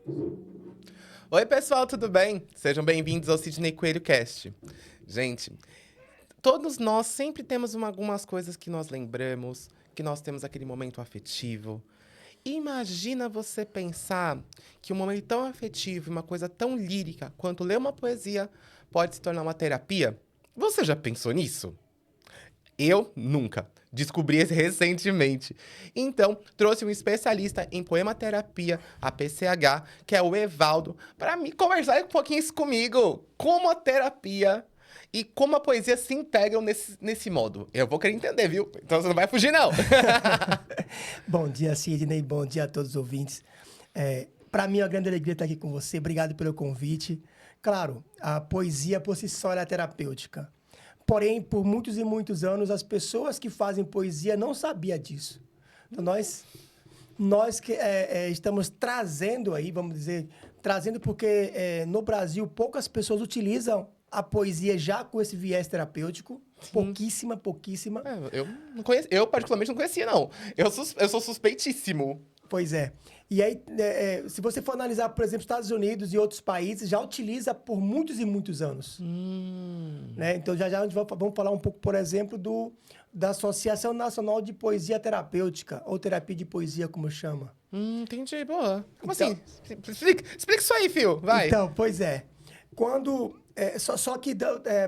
Oi, pessoal, tudo bem? Sejam bem-vindos ao Sidney Coelho Cast. Gente, todos nós sempre temos algumas coisas que nós lembramos, que nós temos aquele momento afetivo. Imagina você pensar que um momento tão afetivo, uma coisa tão lírica quanto ler uma poesia pode se tornar uma terapia? Você já pensou nisso? Eu nunca. Descobri isso recentemente. Então, trouxe um especialista em poematerapia, a PCH, que é o Evaldo, para me conversar um pouquinho isso comigo. Como a terapia e como a poesia se integram nesse modo. Eu vou querer entender, viu? Então você não vai fugir, não. Bom dia, Sidney. Bom dia a todos os ouvintes. Para mim é uma grande alegria estar aqui com você. Obrigado pelo convite. Claro, a poesia por si só é terapêutica. Porém, por muitos e muitos anos, as pessoas que fazem poesia não sabiam disso. Então, nós que estamos trazendo aí, vamos dizer, trazendo porque no Brasil poucas pessoas utilizam a poesia já com esse viés terapêutico. Pouquíssima. Eu não conheço, eu particularmente não conhecia, não. Eu sou suspeitíssimo. Pois é. E aí, se você for analisar, por exemplo, Estados Unidos e outros países, já utiliza por muitos e muitos anos. Né? Então, já a gente vamos falar um pouco, por exemplo, da Associação Nacional de Poesia Terapêutica, ou Terapia de Poesia, como chama. Entendi, boa. Como Então- assim? Explica isso aí, fio. Vai. Então, pois é. Quando... só que,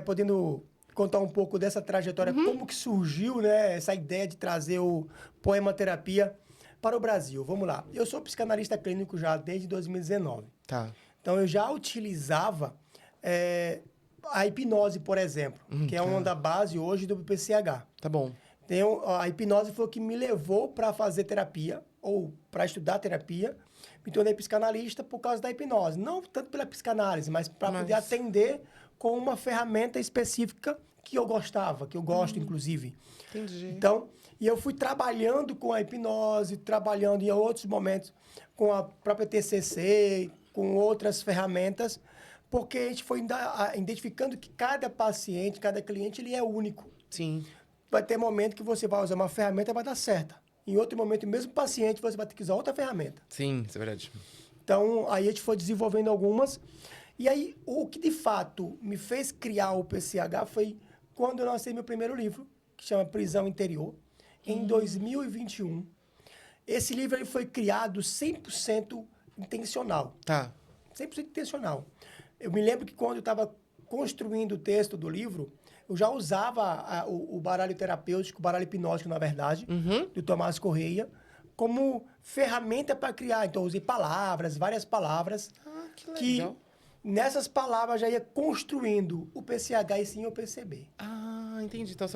podendo contar um pouco dessa trajetória, como que surgiu, né, essa ideia de trazer o poema-terapia para o Brasil. Vamos lá. Eu sou psicanalista clínico já desde 2019. Tá. Então, eu já utilizava a hipnose, por exemplo, que é uma da base hoje do PCH. Tá bom. Então, a hipnose foi o que me levou para fazer terapia, ou para estudar terapia. Me tornei psicanalista por causa da hipnose. Não tanto pela psicanálise, mas para poder atender com uma ferramenta específica que eu gostava, que eu gosto, inclusive. Entendi. Então, e eu fui trabalhando com a hipnose, trabalhando em outros momentos com a própria TCC, com outras ferramentas, porque a gente foi identificando que cada paciente, cada cliente, ele é único. Sim. Vai ter momento que você vai usar uma ferramenta e vai dar certa. Em outro momento, o mesmo paciente, você vai ter que usar outra ferramenta. Sim, isso é verdade. Então, aí a gente foi desenvolvendo algumas. E aí, o que de fato me fez criar o PCH foi quando eu lancei meu primeiro livro, que chama Prisão Interior, em 2021. Esse livro ele foi criado 100% intencional. Tá. 100% intencional. Eu me lembro que quando eu estava construindo o texto do livro, eu já usava o baralho terapêutico, o baralho hipnótico, na verdade, do Tomás Correia, como ferramenta para criar. Então, eu usei palavras, várias palavras, Ah, que que legal. nessas palavras já ia construindo o PCH e sim o PCB. Ah, entendi. Então,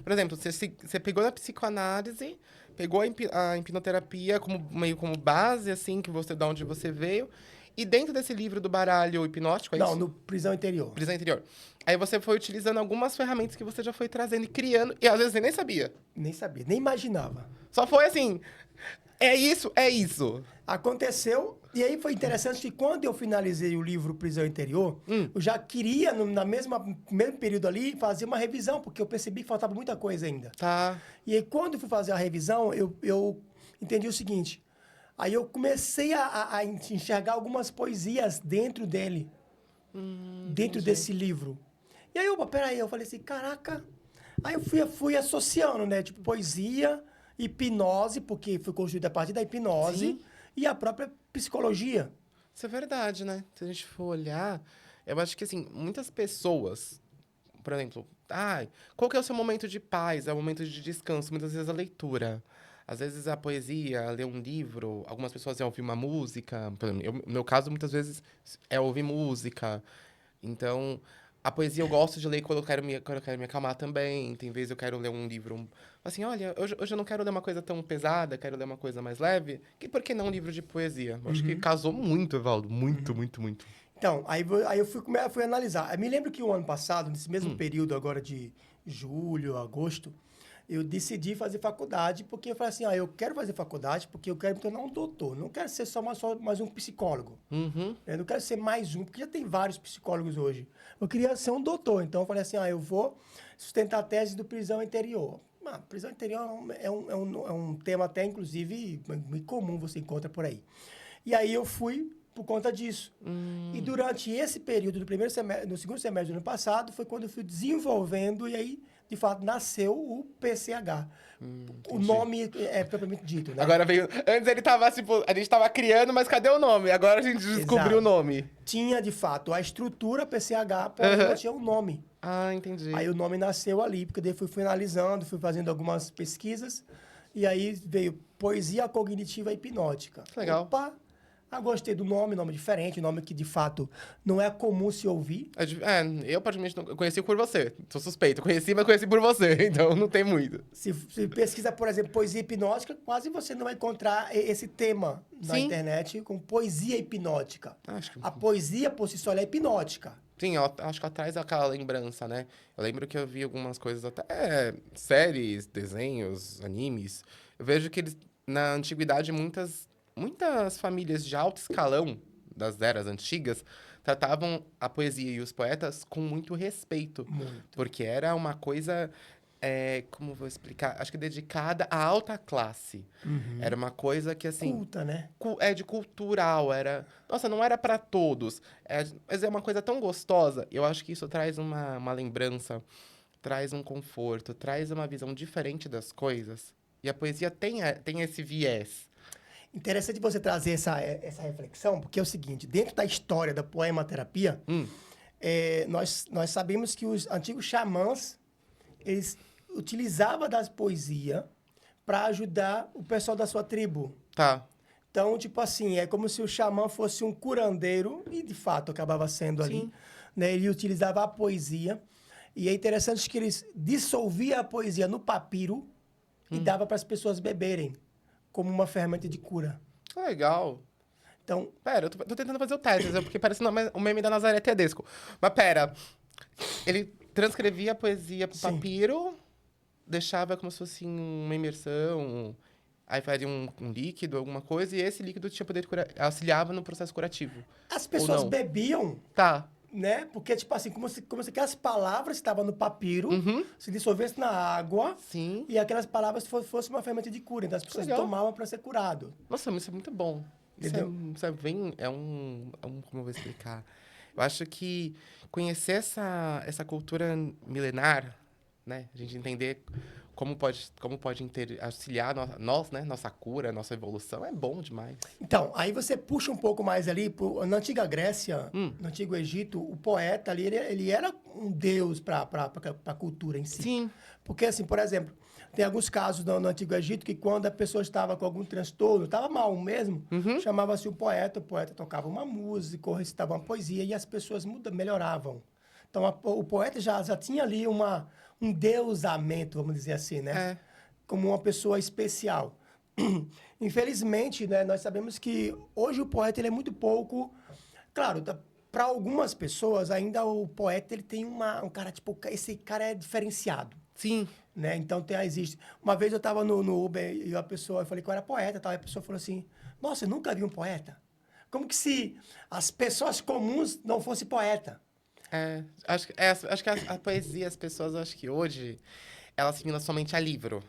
por exemplo, você pegou na psicoanálise, pegou a hipnoterapia meio como base, assim, que você, da onde você veio, e dentro desse livro do baralho hipnótico, é Não, isso? no Prisão Interior. Prisão interior. Aí você foi utilizando algumas ferramentas que você já foi trazendo e criando, e às vezes você nem sabia. Nem sabia, nem imaginava. Só foi assim, é isso, é isso. Aconteceu, e aí foi interessante que quando eu finalizei o livro Prisão Interior, eu já queria, no mesmo período ali, fazer uma revisão, porque eu percebi que faltava muita coisa ainda. Tá. E aí, quando eu fui fazer a revisão, eu entendi o seguinte. Aí eu comecei a enxergar algumas poesias dentro dele, dentro desse livro. E aí, peraí, eu falei assim, caraca. Aí eu fui associando, né? Tipo, poesia, hipnose, porque foi construída a partir da hipnose, Sim. e a própria psicologia. Isso é verdade, né? Se a gente for olhar, eu acho que, assim, muitas pessoas, por exemplo, qual que é o seu momento de paz? É o momento de descanso, muitas vezes a leitura. Às vezes a poesia, ler um livro, algumas pessoas é ouvir uma música. Por exemplo, no meu caso, muitas vezes é ouvir música. Então, a poesia eu gosto de ler quando quando eu quero me acalmar também. Tem vezes eu quero ler um livro. Assim, olha, hoje eu não quero ler uma coisa tão pesada, quero ler uma coisa mais leve. Por que não um livro de poesia? Eu acho que casou muito, Evaldo. Muito, muito, muito. Então, aí eu fui analisar. Eu me lembro que o ano passado, nesse mesmo período agora de julho, agosto, eu decidi fazer faculdade, porque eu falei assim, eu quero fazer faculdade porque eu quero me tornar um doutor. Não quero ser só mais um psicólogo. Eu não quero ser mais um, porque já tem vários psicólogos hoje. Eu queria ser um doutor. Então, eu falei assim, eu vou sustentar a tese do prisão interior. Prisão interior é um tema até, inclusive, muito comum, você encontra por aí. E aí eu fui por conta disso. E durante esse período do primeiro semestre, no segundo semestre do ano passado, foi quando eu fui desenvolvendo e aí, de fato, nasceu o PCH. O nome é propriamente dito, né? Agora veio... Antes ele tava, tipo... A gente tava criando, mas cadê o nome? Agora a gente descobriu o nome. Tinha, de fato, a estrutura PCH, porém não tinha um nome. Ah, entendi. Aí o nome nasceu ali, porque daí fui finalizando, fui fazendo algumas pesquisas, e aí veio Poesia Cognitiva Hipnótica. Legal. Opa! Gostei do nome diferente, nome que de fato não é comum se ouvir. Eu praticamente não conheci por você. Sou suspeito. Conheci, mas conheci por você. Então não tem muito. Se pesquisa, por exemplo, poesia hipnótica, quase você não vai encontrar esse tema na internet com poesia hipnótica. Acho que... A poesia, por si só, ela é hipnótica. Sim, acho que ela traz aquela lembrança, né? Eu lembro que eu vi algumas coisas, até séries, desenhos, animes. Eu vejo que eles, na antiguidade, muitas famílias de alto escalão das eras antigas tratavam a poesia e os poetas com muito respeito. Muito. Porque era uma coisa, como vou explicar? Acho que dedicada à alta classe. Era uma coisa que, assim... Culta, né? De cultural, era... Nossa, não era para todos. Mas é uma coisa tão gostosa. Eu acho que isso traz uma lembrança, traz um conforto, traz uma visão diferente das coisas. E a poesia tem esse viés. Interessante você trazer essa reflexão, porque é o seguinte, dentro da história da poematerapia, nós sabemos que os antigos xamãs, eles utilizavam das poesias para ajudar o pessoal da sua tribo. Tá. Então, tipo assim, é como se o xamã fosse um curandeiro, e de fato acabava sendo ali. Né? Ele utilizava a poesia, e é interessante que eles dissolviam a poesia no papiro e dava para as pessoas beberem, como uma ferramenta de cura. Legal. Então... Pera, eu tô tentando fazer o teste, porque parece o meme da Nazaré Tedesco. Mas pera, ele transcrevia a poesia pro papiro, deixava como se fosse uma imersão, aí faria um líquido, alguma coisa, e esse líquido tinha poder de curar, auxiliava no processo curativo. As pessoas bebiam... Tá. Né? Porque, tipo assim, como se aquelas palavras estavam no papiro, se dissolvessem na água, e aquelas palavras fossem uma ferramenta de cura. Então, as pessoas tomavam para ser curado. Nossa, isso é muito bom. Entendeu? Isso é bem... Como eu vou explicar? Eu acho que conhecer essa cultura milenar, né? A gente entender como pode auxiliar nós, né? Nossa cura, nossa evolução, é bom demais. Então, aí você puxa um pouco mais ali, na antiga Grécia, no antigo Egito, o poeta ali, ele era um deus para a cultura em si. Sim. Porque, assim, por exemplo, tem alguns casos no antigo Egito que quando a pessoa estava com algum transtorno, estava mal mesmo, chamava-se o poeta tocava uma música, ou recitava uma poesia, e as pessoas melhoravam. Então, o poeta já tinha ali um deusamento, vamos dizer assim, né? Como uma pessoa especial. Infelizmente, né, nós sabemos que hoje o poeta ele é muito pouco... Claro, para algumas pessoas, ainda o poeta ele tem um cara, tipo, esse cara é diferenciado. Sim. Né? Então, existe... Uma vez eu estava no Uber e eu falei que eu era poeta, tal, e a pessoa falou assim, nossa, eu nunca vi um poeta. Como que se as pessoas comuns não fossem poeta? Acho que a poesia, as pessoas, acho que hoje, elas assimilam somente a livro.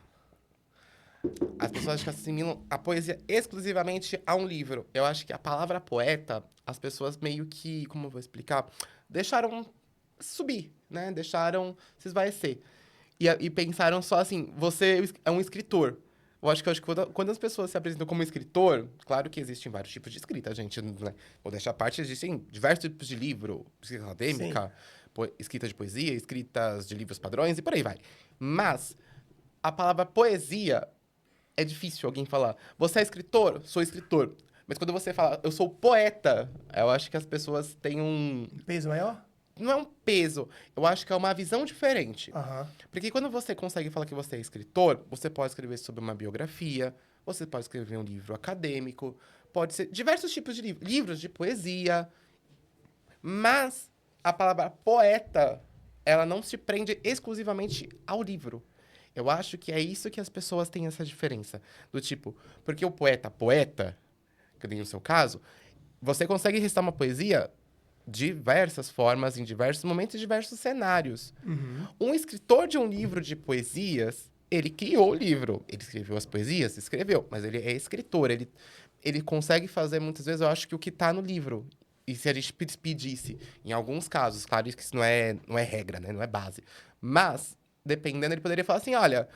As pessoas acho que assimilam a poesia exclusivamente a um livro. Eu acho que a palavra poeta, as pessoas meio que, como eu vou explicar, deixaram subir, né? Deixaram se esvaecer. E pensaram só assim, você é um escritor. Eu acho que quando as pessoas se apresentam como escritor, claro que existem vários tipos de escrita, gente, né? Vou deixar a parte, existem diversos tipos de livro, escrita acadêmica, escrita de poesia, escritas de livros padrões e por aí vai. Mas a palavra poesia é difícil alguém falar. Você é escritor? Sou escritor. Mas quando você fala, eu sou poeta, eu acho que as pessoas têm um... Peso maior? Não é um peso, eu acho que é uma visão diferente. Aham. Porque quando você consegue falar que você é escritor, você pode escrever sobre uma biografia, você pode escrever um livro acadêmico, pode ser diversos tipos de livros de poesia. Mas a palavra poeta, ela não se prende exclusivamente ao livro. Eu acho que é isso que as pessoas têm essa diferença. Do tipo, porque o poeta, que nem no seu caso, você consegue recitar uma poesia diversas formas, em diversos momentos, em diversos cenários. Um escritor de um livro de poesias, ele criou o livro. Ele escreveu as poesias? Escreveu. Mas ele é escritor. ele consegue fazer, muitas vezes, eu acho que o que tá no livro. E se a gente pedisse, em alguns casos, claro que isso não é regra, né? Não é base. Mas, dependendo, ele poderia falar assim, olha,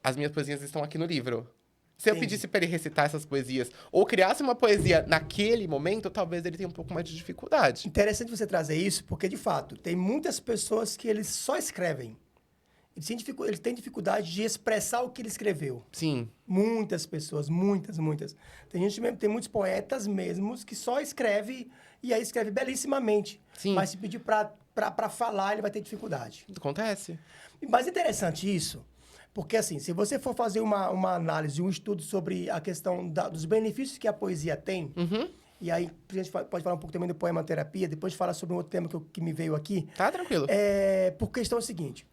as minhas poesias estão aqui no livro. Se eu Entendi. pedisse pra ele recitar essas poesias, ou criasse uma poesia naquele momento, talvez ele tenha um pouco mais de dificuldade. Interessante você trazer isso, porque, de fato, tem muitas pessoas que eles só escrevem. Eles têm dificuldade de expressar o que ele escreveu. Sim, Muitas pessoas, muitas, muitas. Tem muitos poetas mesmos que só escreve e aí escreve belíssimamente. Sim. Mas se pedir para falar, ele vai ter dificuldade. acontece. Mas é interessante isso, porque assim, se você for fazer uma análise, um estudo sobre a questão dos benefícios que a poesia tem, e aí a gente pode falar um pouco também do poema terapia, depois falar sobre um outro tema que me veio aqui, Tá tranquilo. por questão seguinte,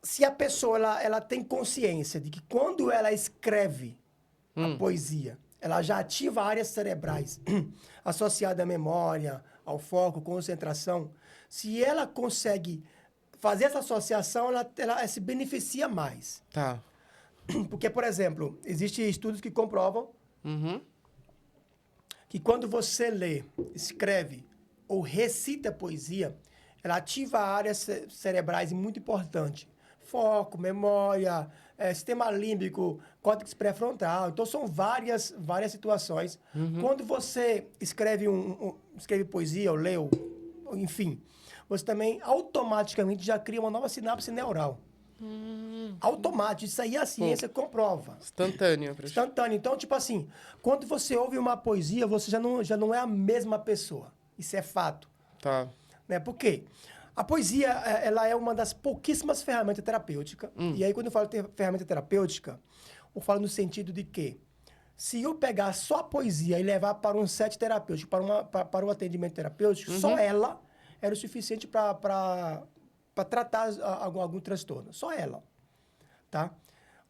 se a pessoa ela tem consciência de que quando ela escreve a poesia, ela já ativa áreas cerebrais associadas à memória, ao foco, concentração, se ela consegue fazer essa associação, ela se beneficia mais. Tá. Porque, por exemplo, existem estudos que comprovam Uhum. que quando você lê, escreve ou recita poesia, ela ativa áreas cerebrais muito importantes. Foco, memória, sistema límbico, córtex pré-frontal. Então, são várias situações. Quando você escreve escreve poesia ou lê, enfim, você também automaticamente já cria uma nova sinapse neural. Automático. Isso aí a ciência comprova. Instantâneo. Instantâneo. Então, tipo assim, quando você ouve uma poesia, você já não é a mesma pessoa. Isso é fato. Tá. Né? Por quê? A poesia, ela é uma das pouquíssimas ferramentas terapêuticas. E aí, quando eu falo ferramenta terapêutica, eu falo no sentido de que se eu pegar só a poesia e levar para um set terapêutico, para um atendimento terapêutico, só ela era o suficiente para tratar algum transtorno. Só ela. Tá?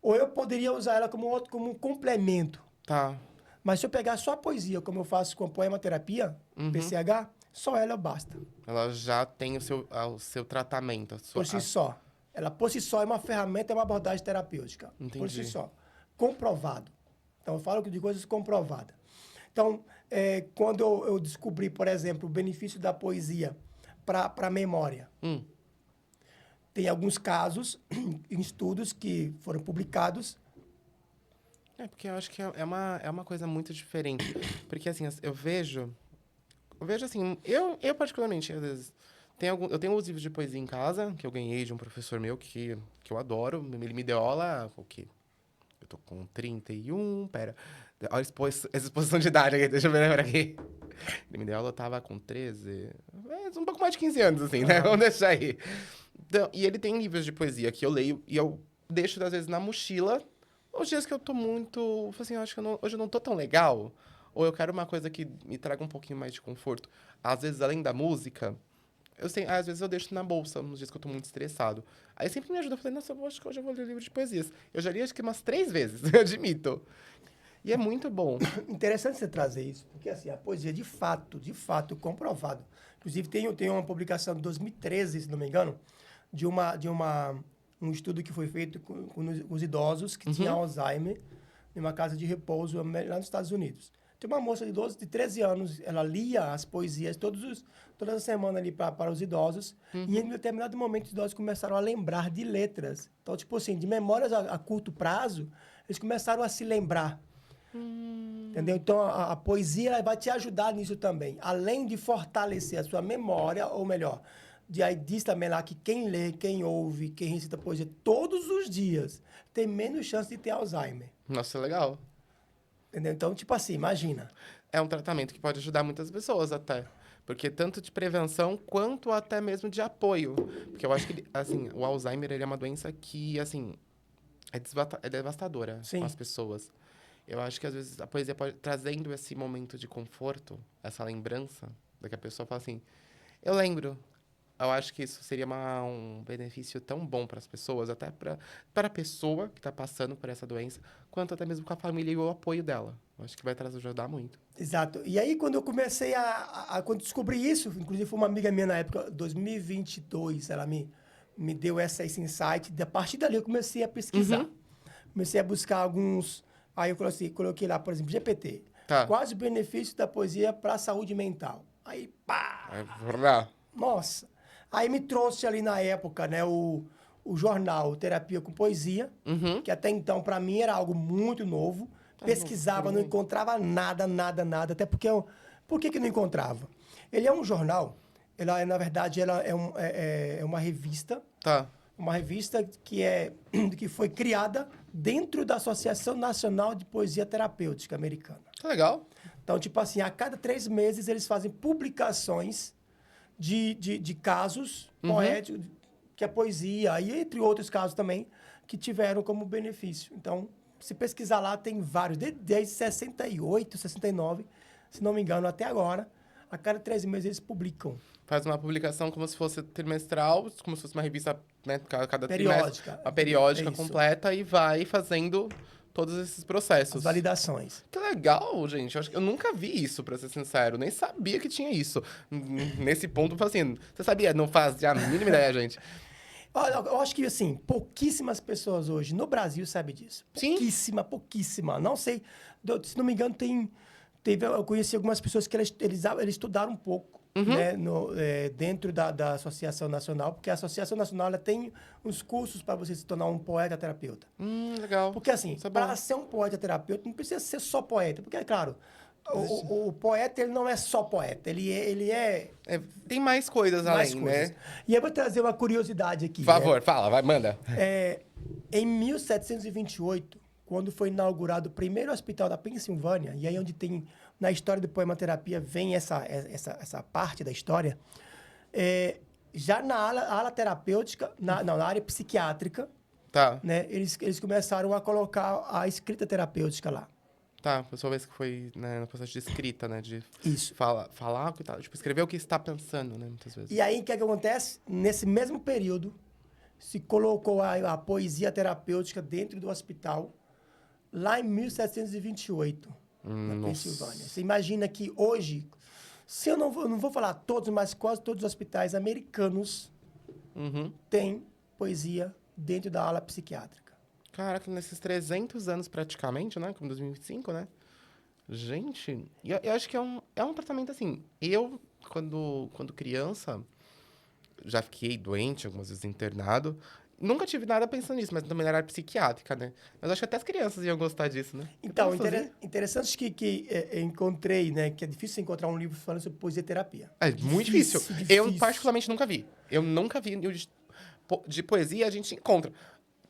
Ou eu poderia usar ela como um complemento. Tá. Mas se eu pegar só a poesia, como eu faço com a poema terapia, PCH, só ela basta. Ela já tem o seu tratamento. Por si só. Ela, por si só, é uma ferramenta, é uma abordagem terapêutica. Entendi. Por si só. Comprovado. Então, eu falo de coisas comprovadas. Então, quando eu descobri, por exemplo, o benefício da poesia para a memória, tem alguns casos, em estudos que foram publicados. Porque eu acho que é uma coisa muito diferente. Porque, assim, eu vejo assim, eu particularmente, às vezes, eu tenho uns livros de poesia em casa, que eu ganhei de um professor meu, que eu adoro. Ele me deu aula, o quê? Eu tô com 31, pera. Olha essa exposição de idade aqui, deixa eu ver aqui. Ele me deu aula, eu tava com 13, um pouco mais de 15 anos, assim, né? Vamos deixar aí. Então, e ele tem livros de poesia que eu leio e eu deixo, às vezes, na mochila. Os dias que eu tô muito... Assim, eu acho que hoje eu não tô tão legal. Ou eu quero uma coisa que me traga um pouquinho mais de conforto. Às vezes, além da música, às vezes eu deixo na bolsa, nos dias que eu tô muito estressado. Aí sempre me ajuda. Eu falei, nossa, eu acho que hoje eu vou ler livro de poesias. Eu já li acho que umas 3 vezes, eu admito. E é muito bom. Interessante você trazer isso, porque assim, a poesia, de fato, comprovado. Inclusive, tem uma publicação de 2013, se não me engano, de um estudo que foi feito com os idosos que tinham Alzheimer, em uma casa de repouso lá nos Estados Unidos. Tem uma moça de 13 anos, ela lia as poesias toda a semana ali para os idosos, e em determinado momento os idosos começaram a lembrar de letras. Então, tipo assim, de memórias a curto prazo, eles começaram a se lembrar. Entendeu? Então, a poesia ela vai te ajudar nisso também. Além de fortalecer a sua memória, ou melhor, aí diz também lá que quem lê, quem ouve, quem recita poesia todos os dias, tem menos chance de ter Alzheimer. Nossa, legal. Entendeu? Então, tipo assim, imagina. É um tratamento que pode ajudar muitas pessoas até. Porque tanto de prevenção quanto até mesmo de apoio. Porque eu acho que, assim, o Alzheimer ele é uma doença que, assim, é devastadora Sim. com as pessoas. Eu acho que, às vezes, a poesia pode trazendo esse momento de conforto, essa lembrança, da que a pessoa fala assim, eu lembro. Eu acho que isso seria um benefício tão bom para as pessoas, até para a pessoa que está passando por essa doença, quanto até mesmo com a família e o apoio dela. Eu acho que vai ajudar muito. Exato. E aí, quando eu comecei quando descobri isso, inclusive foi uma amiga minha na época, 2022, ela me deu esse insight. A partir dali, eu comecei a pesquisar. Comecei a buscar alguns Aí eu coloquei lá, por exemplo, GPT. Tá. Quais os benefícios da poesia para a saúde mental? Aí, pá! Vrá. Nossa! Aí me trouxe ali na época, né, o jornal Terapia com Poesia, Uhum. que até então, para mim, era algo muito novo. Pesquisava, não encontrava nada, nada, nada. Até porque... Por que não encontrava? Ele é um jornal, na verdade, ela é uma revista. Tá. Uma revista que foi criada dentro da Associação Nacional de Poesia Terapêutica Americana. Que legal. Então, tipo assim, a cada 3 meses eles fazem publicações de casos poéticos, que é poesia, e entre outros casos também, que tiveram como benefício. Então, se pesquisar lá, tem vários, desde 68, 69, se não me engano, até agora, a cada 3 meses eles publicam. Faz uma publicação como se fosse trimestral, como se fosse uma revista, né, cada Periódica. trimestre, uma periódica É isso. completa e vai fazendo todos esses processos. As validações. Que legal, gente. Eu nunca vi isso, pra ser sincero. Nem sabia que tinha isso. Nesse ponto, eu falo assim, você sabia? Não fazia a mínima ideia, gente. Olha, eu acho que, assim, pouquíssimas pessoas hoje no Brasil sabem disso. Sim. Pouquíssima. Não sei, se não me engano, eu conheci algumas pessoas que eles estudaram um pouco, né, dentro da Associação Nacional, porque a Associação Nacional ela tem uns cursos para você se tornar um poeta terapeuta. Legal. Porque, assim, Isso é bom. para ser um poeta terapeuta, não precisa ser só poeta. Porque, é claro, o poeta ele não é só poeta. Ele é Tem mais coisas mais além, coisas. né? E eu vou trazer uma curiosidade aqui. Por favor, fala, vai, manda. Em 1728, quando foi inaugurado o primeiro hospital da Pensilvânia, e aí onde tem, na história do poematerapia, vem essa parte da história, já na ala terapêutica, na área psiquiátrica, Tá, né, eles começaram a colocar a escrita terapêutica lá. tá. A pessoa vez que foi, né, no processo de escrita, né? De Isso. falar, tipo, escrever o que está pensando, né? Muitas vezes. E aí, o que acontece? Nesse mesmo período, se colocou a poesia terapêutica dentro do hospital, lá em 1728, na Pensilvânia. Você imagina que hoje, se eu não vou falar todos, mas quase todos os hospitais americanos têm poesia dentro da ala psiquiátrica. Caraca, nesses 300 anos praticamente, né? Como 2005, né? Gente, eu acho que é um tratamento assim. Eu, quando criança, já fiquei doente, algumas vezes internado. Nunca tive nada pensando nisso, mas também na área psiquiátrica, né? Mas acho que até as crianças iam gostar disso, né? Então, Eu fazia. interessante que eu encontrei, né? Que é difícil encontrar um livro falando sobre poesia terapia. É muito difícil. Difícil. Eu, particularmente, nunca vi. Eu nunca vi. De poesia, a gente encontra.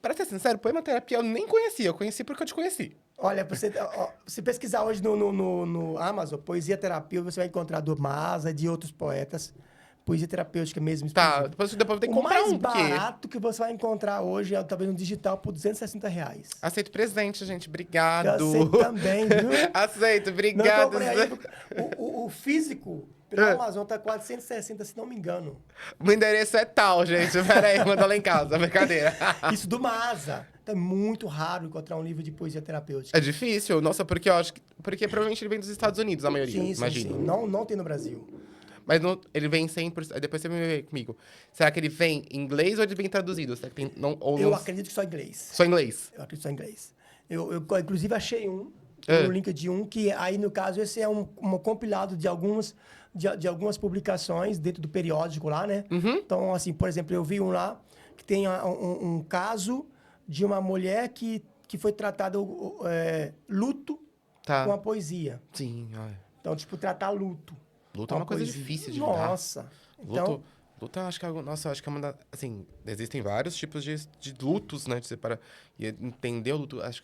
Pra ser sincero, poematerapia eu nem conhecia. Eu conheci porque eu te conheci. Olha, se pesquisar hoje no Amazon, poesia terapia, você vai encontrar do Masa e de outros poetas. Poesia terapêutica mesmo. Tá, depois eu vou ter que O comprar mais porque... barato que você vai encontrar hoje é talvez no digital por R$260. Aceito presente, gente. Eu Obrigado. aceito também, viu? Aceito, Não, obrigado. comprei aí, o físico, pelo Amazon, tá 460, se não me engano. O endereço é tal, gente. Pera aí, manda lá em casa. Brincadeira. Isso do Masa. Então, é muito raro encontrar um livro de poesia terapêutica. É difícil? Nossa, porque eu acho que... Porque provavelmente ele vem dos Estados Unidos, a maioria, Sim. imagino. Não tem no Brasil. Mas ele vem 100%... Aí depois você me vê comigo. Será que ele vem em inglês ou ele vem traduzido? Será que tem... Eu acredito que só em inglês. Só em inglês? Eu acredito só em inglês. Eu inclusive, achei um link de um, que aí, no caso, esse é um compilado de algumas publicações dentro do periódico lá, né? Então, assim, por exemplo, eu vi um lá que tem um caso de uma mulher que foi tratada luto com a poesia. Sim, olha. Então, tipo, tratar luto. Luto é uma coisa poesia. difícil de lidar. Nossa. Então, Luto, eu acho que é nossa, eu acho que é uma da, assim, existem vários tipos de lutos, né, de separar e entender o luto, acho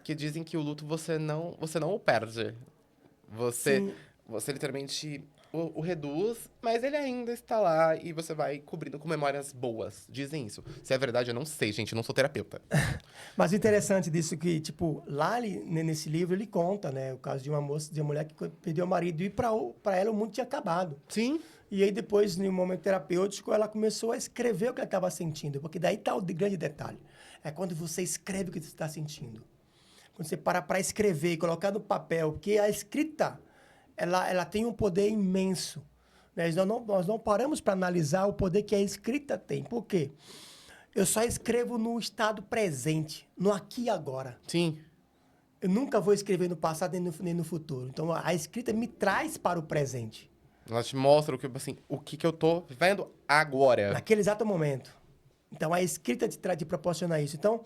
que dizem que o luto você não o perde. Você literalmente o reduz, mas ele ainda está lá e você vai cobrindo com memórias boas. Dizem isso. Se é verdade, eu não sei, gente, eu não sou terapeuta. mas o interessante disso que, tipo, lá nesse livro ele conta, né, o caso de uma mulher que perdeu o marido e para ela o mundo tinha acabado. Sim. E aí depois, no momento terapêutico, ela começou a escrever o que ela estava sentindo, porque daí está o grande detalhe. É quando você escreve o que você está sentindo. Quando você para escrever e colocar no papel, porque a escrita, ela tem um poder imenso. Né? Nós não paramos para analisar o poder que a escrita tem. Por quê? Eu só escrevo no estado presente, no aqui e agora. Sim. eu nunca vou escrever no passado nem no futuro. Então, a escrita me traz para o presente. Ela te mostra assim, o que eu tô vivendo agora. Naquele exato momento. Então, a escrita te proporciona isso. Então,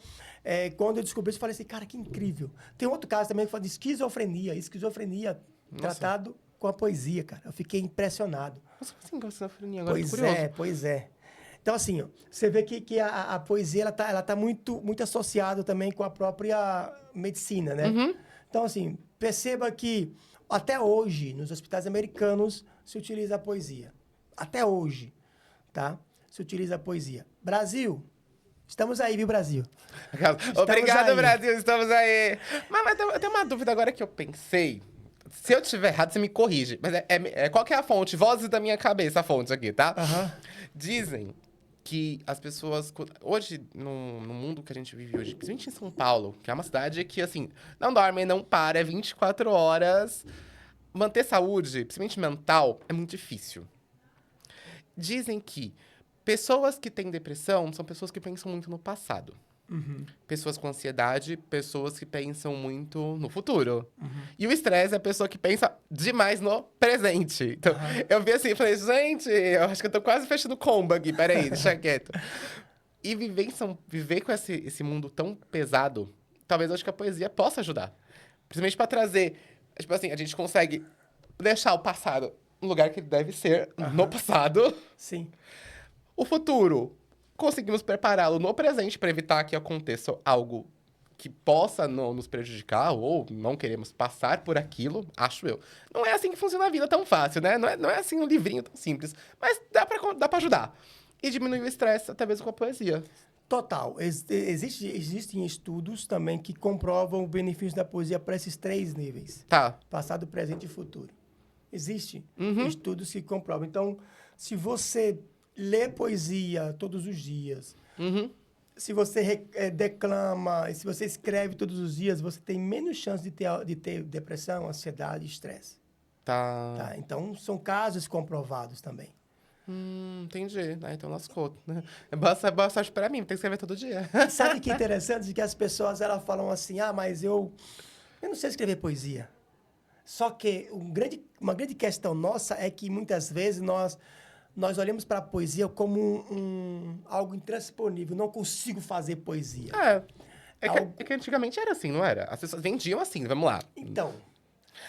quando eu descobri isso, eu falei assim, cara, que incrível. Tem outro caso também que fala de esquizofrenia. Esquizofrenia tratado com a poesia, cara. Eu fiquei impressionado. Nossa, assim, esquizofrenia agora, tô curioso. Pois é. Então, assim, ó, você vê que a poesia, ela tá muito, muito associada também com a própria medicina, né? Uhum. Então, assim, perceba que até hoje, nos hospitais americanos, se utiliza a poesia. Até hoje, tá? Se utiliza a poesia. Brasil, estamos aí, viu, Brasil? Obrigado, aí. Brasil, estamos aí. Mas eu tenho uma dúvida agora que eu pensei. Se eu tiver errado, você me corrige. Mas qual que é a fonte? Vozes da minha cabeça, a fonte aqui, tá? Aham. Dizem que as pessoas... Hoje, no mundo que a gente vive hoje, principalmente em São Paulo, que é uma cidade que, assim, não dorme, não para, é 24 horas. Manter saúde, principalmente mental, é muito difícil. Dizem que pessoas que têm depressão são pessoas que pensam muito no passado. Uhum. Pessoas com ansiedade, pessoas que pensam muito no futuro. Uhum. E o estresse é a pessoa que pensa demais no presente. Então, eu vi assim e falei, gente, eu acho que eu tô quase fechando combo aqui, peraí, deixa quieto. E viver com esse mundo tão pesado, talvez eu acho que a poesia possa ajudar. Principalmente pra trazer, tipo assim, a gente consegue deixar o passado no lugar que ele deve ser, no passado. Sim. O futuro, conseguimos prepará-lo no presente para evitar que aconteça algo que possa nos prejudicar ou não queremos passar por aquilo, acho eu. Não é assim que funciona a vida tão fácil, né? Não é assim um livrinho tão simples, mas dá pra ajudar. E diminuir o estresse, até mesmo com a poesia. Total. Existem estudos também que comprovam o benefício da poesia para esses 3 níveis. Tá. Passado, presente e futuro. Existem Uhum. estudos que comprovam. Então, se você lê poesia todos os dias, Uhum. se você declama, e se você escreve todos os dias, você tem menos chance de ter depressão, ansiedade e estresse. Tá. Tá? Então, são casos comprovados também. Entendi. Ah, então lascou. É boa sorte pra mim, tem que escrever todo dia. E sabe que é interessante? Que as pessoas elas falam assim, mas eu não sei escrever poesia. Só que uma grande questão nossa é que muitas vezes nós olhamos para a poesia como algo intransponível. Não consigo fazer poesia. É que antigamente era assim, não era? As pessoas vendiam assim, vamos lá. Então,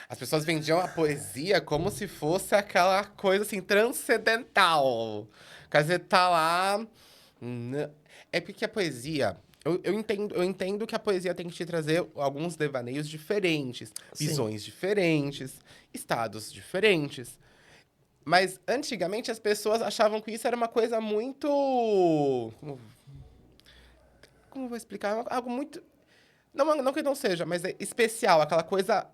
As pessoas vendiam a poesia como se fosse aquela coisa assim, transcendental. Quer dizer, tá lá. É porque a poesia. Eu entendo que a poesia tem que te trazer alguns devaneios diferentes, Sim. visões diferentes, estados diferentes. Mas antigamente as pessoas achavam que isso era uma coisa muito. Como eu vou explicar? Algo muito. Não que não seja, mas é especial, aquela coisa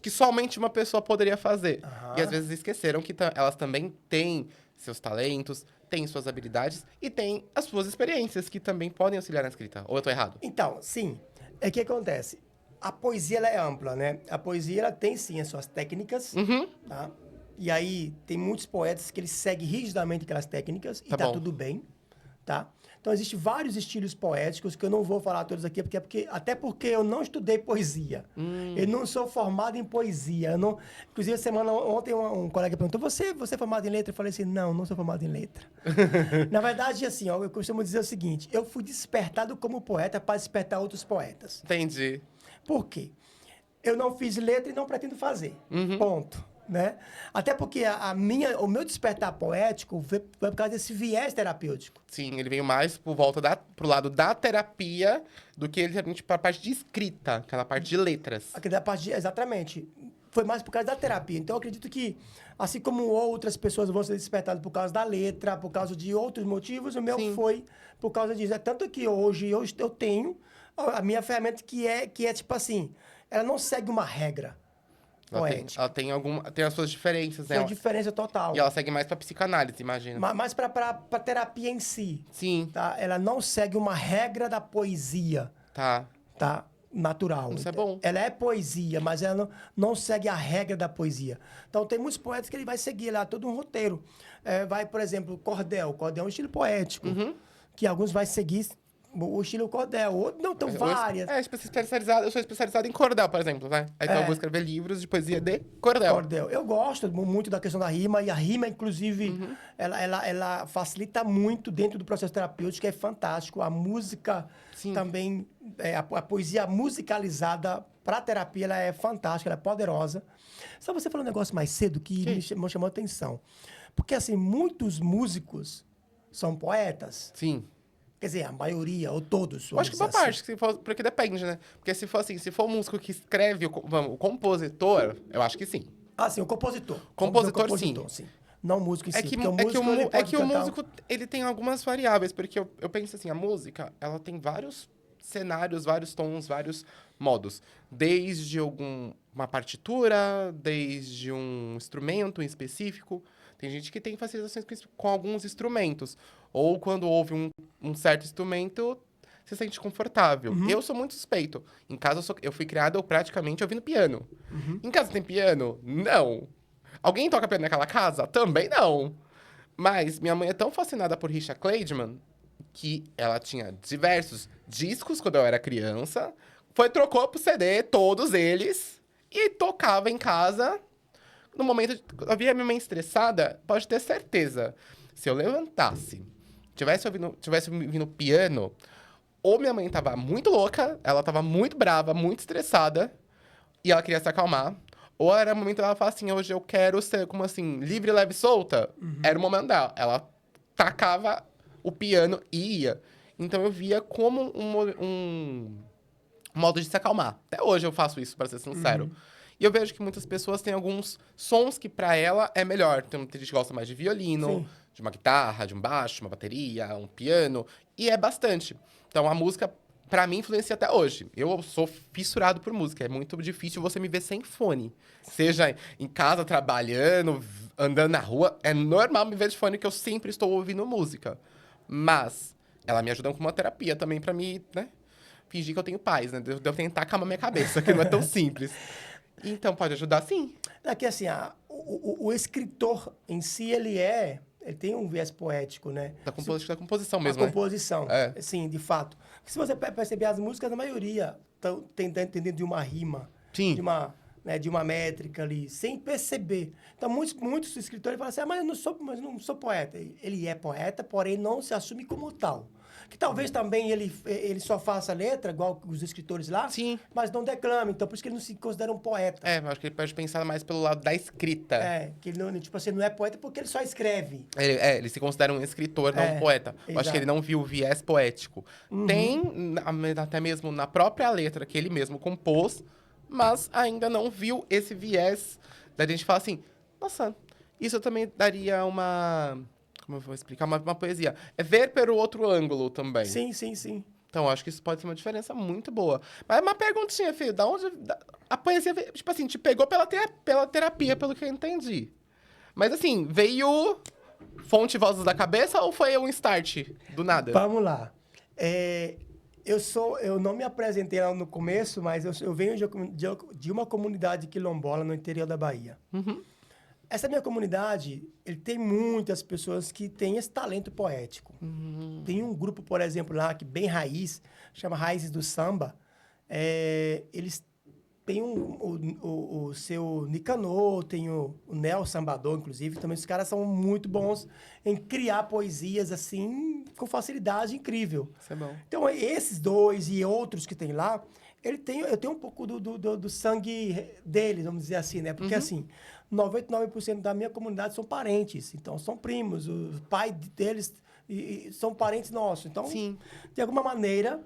que somente uma pessoa poderia fazer. Aham. E às vezes esqueceram que elas também têm seus talentos, têm suas habilidades e têm as suas experiências que também podem auxiliar na escrita. Ou eu tô errado? Então, sim. É que acontece. A poesia ela é ampla, né? A poesia ela tem sim as suas técnicas, Uhum. tá? E aí tem muitos poetas que eles seguem rigidamente aquelas técnicas e Tá tá bom. tudo bem, tá? Então existem vários estilos poéticos que eu não vou falar todos aqui até porque eu não estudei poesia. Eu não sou formado em poesia. Eu não... Inclusive ontem um colega perguntou: "Você é formado em letra?" Eu falei assim: "Não sou formado em letra." Na verdade, assim, ó, eu costumo dizer o seguinte: eu fui despertado como poeta para despertar outros poetas. Entendi. Por quê? Eu não fiz letra e não pretendo fazer. Ponto. Né? Até porque o meu despertar poético foi por causa desse viés terapêutico. Sim, ele veio mais pro lado da terapia do que ele pra parte de escrita, aquela parte de letras. Aquela parte exatamente. Foi mais por causa da terapia. Então, eu acredito que, assim como outras pessoas vão ser despertadas por causa da letra, por causa de outros motivos, o meu Sim. foi por causa disso. É tanto que hoje eu tenho a minha ferramenta que é tipo assim, ela não segue uma regra poética. Ela tem as suas diferenças, né? Tem uma diferença total. E ela segue mais pra psicanálise, imagina. Mas para terapia em si. Sim, Tá? Ela não segue uma regra da poesia, tá. tá? Natural. Isso é bom. Ela é poesia, mas ela não segue a regra da poesia. Então, tem muitos poetas que ele vai seguir lá todo um roteiro. Vai, por exemplo, cordel. Cordel é um estilo poético, que alguns vai seguir o estilo cordel. Outro, não, tem várias. Eu sou especializado em cordel, por exemplo, né? Então eu vou escrever livros de poesia de cordel. Cordel. Eu gosto muito da questão da rima, e a rima, inclusive, ela facilita muito dentro do processo terapêutico, é fantástico. A música também, a poesia musicalizada para terapia, ela é fantástica, ela é poderosa. Só você falou um negócio mais cedo que me chamou a atenção. Porque, assim, muitos músicos são poetas. Sim. Quer dizer, a maioria, ou todos. Eu acho que boa parte, porque depende, né? Porque se for assim, se for o músico que escreve, o compositor, eu acho que sim. Ah, sim, o compositor. Compositor, sim. Não o músico em si. Que o músico, ele tem algumas variáveis, porque eu penso assim, a música, ela tem vários cenários, vários tons, vários modos. Desde uma partitura, desde um instrumento em específico. Tem gente que tem facilitações com alguns instrumentos. Ou quando ouve um certo instrumento, se sente confortável. Eu sou muito suspeito. Em casa, eu fui criado praticamente ouvindo piano. Em casa tem piano? Não. Alguém toca piano naquela casa? Também não. Mas minha mãe é tão fascinada por Richard Clayderman que ela tinha diversos discos quando eu era criança. Trocou pro CD, todos eles, e tocava em casa. No momento, eu via minha mãe estressada, pode ter certeza. Se eu levantasse, tivesse ouvindo piano, ou minha mãe tava muito louca, ela tava muito brava, muito estressada, e ela queria se acalmar. Ou era o momento dela falar assim, hoje eu quero ser, como assim, livre, leve e solta. Era o momento dela. Ela tacava o piano e ia. Então eu via como um modo de se acalmar. Até hoje eu faço isso, pra ser sincero. E eu vejo que muitas pessoas têm alguns sons que pra ela é melhor. Tem gente que gosta mais de violino, de uma guitarra, de um baixo, uma bateria, um piano. E é bastante. Então a música, pra mim, influencia até hoje. Eu sou fissurado por música. É muito difícil você me ver sem fone. Seja em casa, trabalhando, andando na rua. É normal me ver de fone que eu sempre estou ouvindo música. Mas ela me ajuda com uma terapia também pra mim, né? Fingir que eu tenho paz, né? De eu tentar acalmar minha cabeça, que não é tão simples. Então, pode ajudar sim. É que, assim, o escritor em si, ele tem um viés poético, né? Da composição mesmo, a composição, né? sim, de fato. Se você perceber, as músicas, a maioria tem dentro de uma rima, Sim. de uma métrica ali, sem perceber. Então, muitos escritores falam assim, mas eu não sou poeta. Ele é poeta, porém não se assume como tal. Que talvez também ele só faça letra, igual os escritores lá, Sim. mas não declama. Então, por isso que ele não se considera um poeta. Eu acho que ele pode pensar mais pelo lado da escrita. Que ele não, tipo assim, não é poeta porque ele só escreve. Ele se considera um escritor, não um poeta. Eu acho que ele não viu o viés poético. Tem, até mesmo na própria letra que ele mesmo compôs, mas ainda não viu esse viés da gente falar assim, nossa, isso também daria uma... Como eu vou explicar? Uma poesia. É ver pelo outro ângulo também. Sim. Então, acho que isso pode ser uma diferença muito boa. Mas uma perguntinha, filho. Da onde... A poesia, tipo assim, te pegou pela terapia, pelo que eu entendi. Mas, assim, veio fonte Vozes da Cabeça ou foi um start do nada? Vamos lá. Eu não me apresentei lá no começo, mas eu venho de uma comunidade quilombola no interior da Bahia. Essa minha comunidade, ele tem muitas pessoas que têm esse talento poético. Tem um grupo, por exemplo, lá, que bem raiz, chama Raízes do Samba. Eles têm o seu Nicanor, tem o Nel Sambador, inclusive. Também os caras são muito bons em criar poesias, assim, com facilidade incrível. Isso é bom. Então, esses dois e outros que tem lá, eu tenho um pouco do sangue deles, vamos dizer assim, né? Porque, assim, 99% da minha comunidade são parentes. Então, são primos. O pai deles são parentes nossos. Então, Sim. de alguma maneira,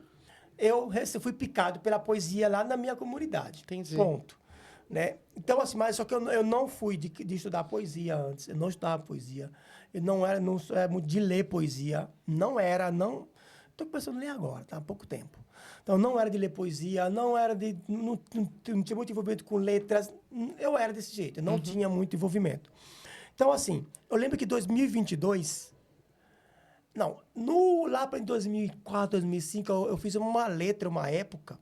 eu fui picado pela poesia lá na minha comunidade. Entendi. Ponto. Né? Então, assim, mas só que eu não fui de estudar poesia antes. Eu não estudava poesia. Eu não era muito de ler poesia. Não. Estou começando a ler agora, tá? Há pouco tempo. Então, não era de ler poesia, não tinha muito envolvimento com letras. Eu era desse jeito, eu não tinha muito envolvimento. Então, assim, eu lembro que em 2022... Não, lá para 2004, 2005, eu fiz uma letra, uma época.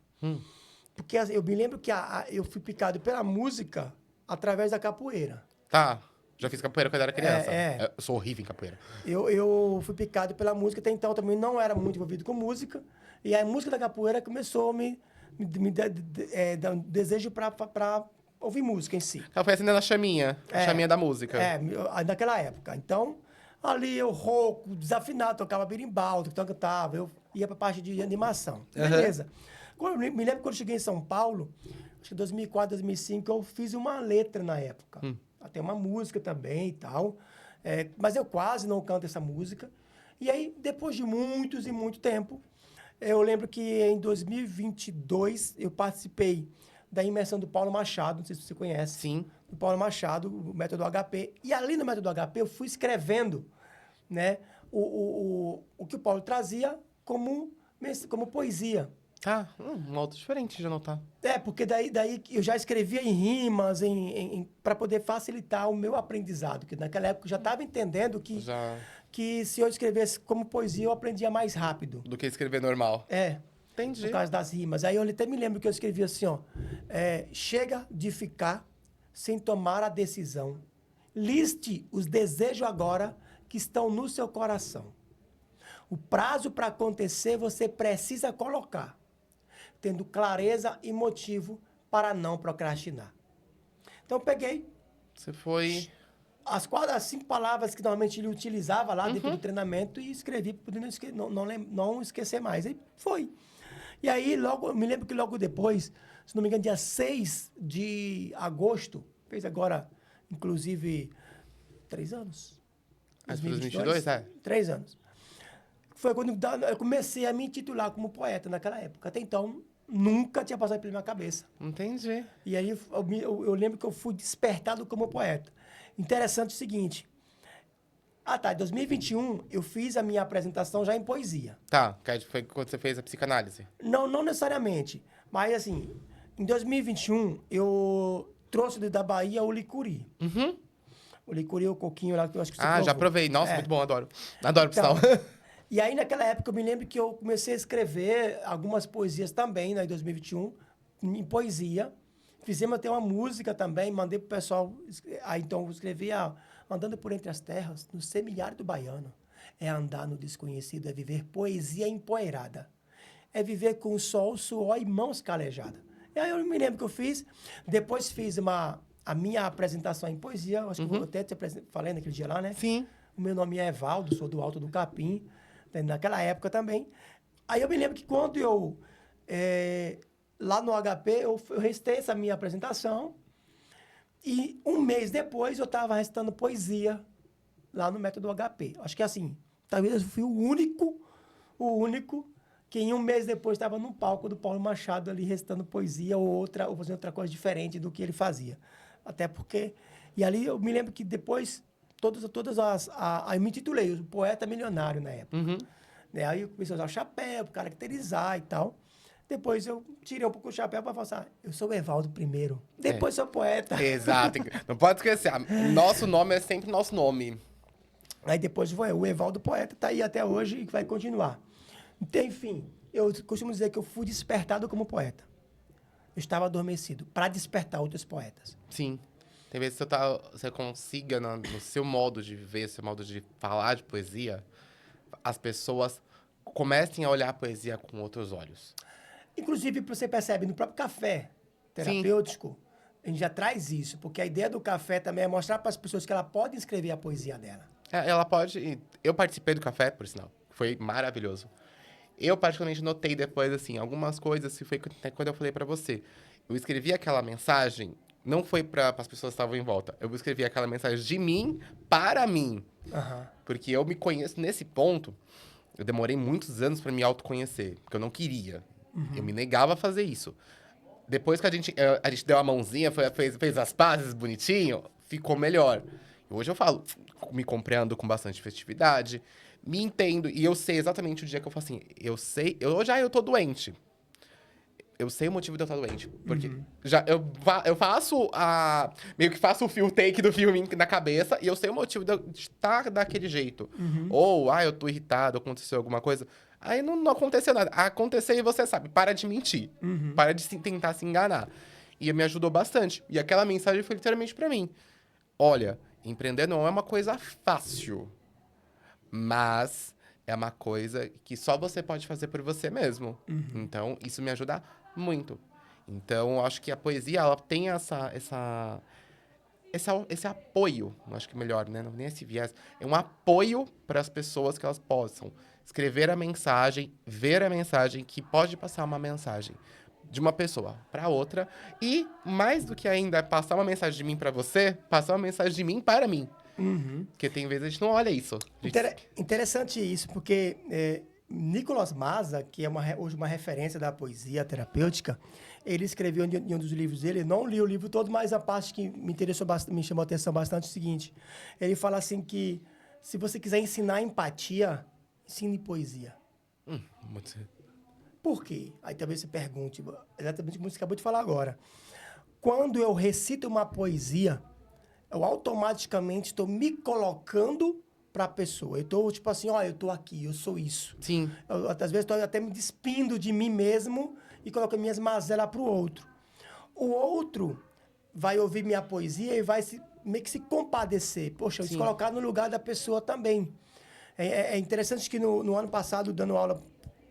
Porque eu me lembro que eu fui picado pela música através da capoeira. Tá. Já fiz capoeira quando era criança. É. Eu sou horrível em capoeira. Eu fui picado pela música, até então também não era muito envolvido com música. E a música da capoeira começou a me dar um desejo para ouvir música em si. Ela foi acendendo a chaminha da música. Naquela época. Então, ali eu rouco, desafinado, tocava berimbau, cantava, eu ia pra parte de animação. Beleza. Me lembro quando eu cheguei em São Paulo, acho que 2004, 2005, eu fiz uma letra na época. Até uma música também e tal. Mas eu quase não canto essa música. E aí, depois de muitos e muito tempo, eu lembro que em 2022 eu participei da imersão do Paulo Machado, não sei se você conhece. Sim. Do Paulo Machado, o método HP. E ali no método HP eu fui escrevendo, né, o que o Paulo trazia como poesia. Tá, um modo diferente de anotar. Porque daí eu já escrevia em rimas, para poder facilitar o meu aprendizado. Porque naquela época eu já estava entendendo que se eu escrevesse como poesia, eu aprendia mais rápido. Do que escrever normal. Entendi. Por causa das rimas. Aí eu até me lembro que eu escrevi assim, ó. Chega de ficar sem tomar a decisão. Liste os desejos agora que estão no seu coração. O prazo para acontecer você precisa colocar, tendo clareza e motivo para não procrastinar. Então eu peguei. Você foi... As 5 palavras que normalmente ele utilizava lá dentro do treinamento e escrevi, podendo não esquecer mais. Aí foi. E aí, eu me lembro que logo depois, se não me engano, dia 6 de agosto, fez agora, inclusive, 3 anos. 2022, 3 anos. Foi quando eu comecei a me intitular como poeta naquela época. Até então, nunca tinha passado pela minha cabeça. Entendi. E aí, eu lembro que eu fui despertado como poeta. Interessante o seguinte. Em 2021, eu fiz a minha apresentação já em poesia. Tá, que foi quando você fez a psicanálise. Não necessariamente. Mas, assim, em 2021, eu trouxe da Bahia o licuri. O licuri, o coquinho lá, que eu acho que você provou. Já provei. Nossa, muito bom, adoro. Adoro, Então, pessoal. E aí, naquela época, eu me lembro que eu comecei a escrever algumas poesias também, né, em 2021, em poesia. Fizemos até uma música também, mandei pro pessoal. Aí, então, eu escrevi Andando por entre as terras, no semiárido baiano. É andar no desconhecido, é viver poesia empoeirada. É viver com sol, suor e mãos calejadas. E aí, eu me lembro que eu fiz. Depois fiz a minha apresentação em poesia. Acho que eu até te falei naquele dia lá, né? Sim. O meu nome é Evaldo, sou do Alto do Capim. Naquela época também. Aí eu me lembro que quando eu, lá no HP, eu recitei essa minha apresentação e um mês depois eu estava recitando poesia lá no método HP. Acho que assim, talvez eu fui o único que em um mês depois estava no palco do Paulo Machado ali recitando poesia ou fazendo outra coisa diferente do que ele fazia. Até porque... E ali eu me lembro que depois... Aí eu me intitulei, o poeta milionário na época. Aí eu comecei a usar o chapéu, para caracterizar e tal. Depois eu tirei um pouco o chapéu para falar assim, eu sou o Evaldo primeiro, depois sou poeta. Exato. Não pode esquecer, nosso nome é sempre nosso nome. Aí depois foi o Evaldo poeta, tá aí até hoje e vai continuar. Então, enfim, eu costumo dizer que eu fui despertado como poeta. Eu estava adormecido para despertar outros poetas. Sim. Tem vezes que você consiga, no seu modo de viver, seu modo de falar de poesia, as pessoas comecem a olhar a poesia com outros olhos. Inclusive, você percebe, no próprio café terapêutico, a gente já traz isso, porque a ideia do café também é mostrar para as pessoas que ela pode escrever a poesia dela. Ela pode... Eu participei do café, por sinal. Foi maravilhoso. Eu, particularmente, notei depois, assim, algumas coisas, que foi quando eu falei para você. Eu escrevi aquela mensagem... Não foi para as pessoas que estavam em volta. Eu escrevi aquela mensagem de mim para mim. Porque eu me conheço nesse ponto. Eu demorei muitos anos para me autoconhecer. Porque eu não queria. Eu me negava a fazer isso. Depois que a gente deu a mãozinha, fez as pazes bonitinho, ficou melhor. E hoje eu falo, me compreendo com bastante festividade. Me entendo. E eu sei exatamente o dia que eu falo assim. Hoje eu tô doente. Eu sei o motivo de eu estar doente. Porque eu faço meio que faço o feel take do filme na cabeça e eu sei o motivo de eu estar daquele jeito. Ou, eu tô irritado, aconteceu alguma coisa. Aí não aconteceu nada. Aconteceu e você sabe, para de mentir. Para de tentar se enganar. E me ajudou bastante. E aquela mensagem foi literalmente pra mim. Olha, empreender não é uma coisa fácil, mas é uma coisa que só você pode fazer por você mesmo. Então, isso me ajuda muito. Então, eu acho que a poesia, ela tem esse apoio, eu acho que melhor, né? Não nem esse viés. É um apoio para as pessoas que elas possam escrever a mensagem, ver a mensagem, que pode passar uma mensagem de uma pessoa para outra. E, mais do que ainda passar uma mensagem de mim para você, passar uma mensagem de mim para mim. Porque tem vezes a gente não olha isso. Interessante isso, porque Nicolas Maza, que é hoje uma referência da poesia terapêutica, ele escreveu em um dos livros dele, eu não li o livro todo, mas a parte que me interessou bastante, me chamou a atenção bastante é o seguinte, ele fala assim que se você quiser ensinar empatia, ensine poesia. Por quê? Aí talvez você pergunte, exatamente como você acabou de falar agora. Quando eu recito uma poesia, eu automaticamente estou me colocando para a pessoa. Eu estou, tipo assim, ó, eu estou aqui, eu sou isso. Sim. Às vezes estou até me despindo de mim mesmo e colocando minhas mazelas para o outro. O outro vai ouvir minha poesia e vai meio que se compadecer. Poxa, eu se colocar no lugar da pessoa também. É interessante que no ano passado, dando aula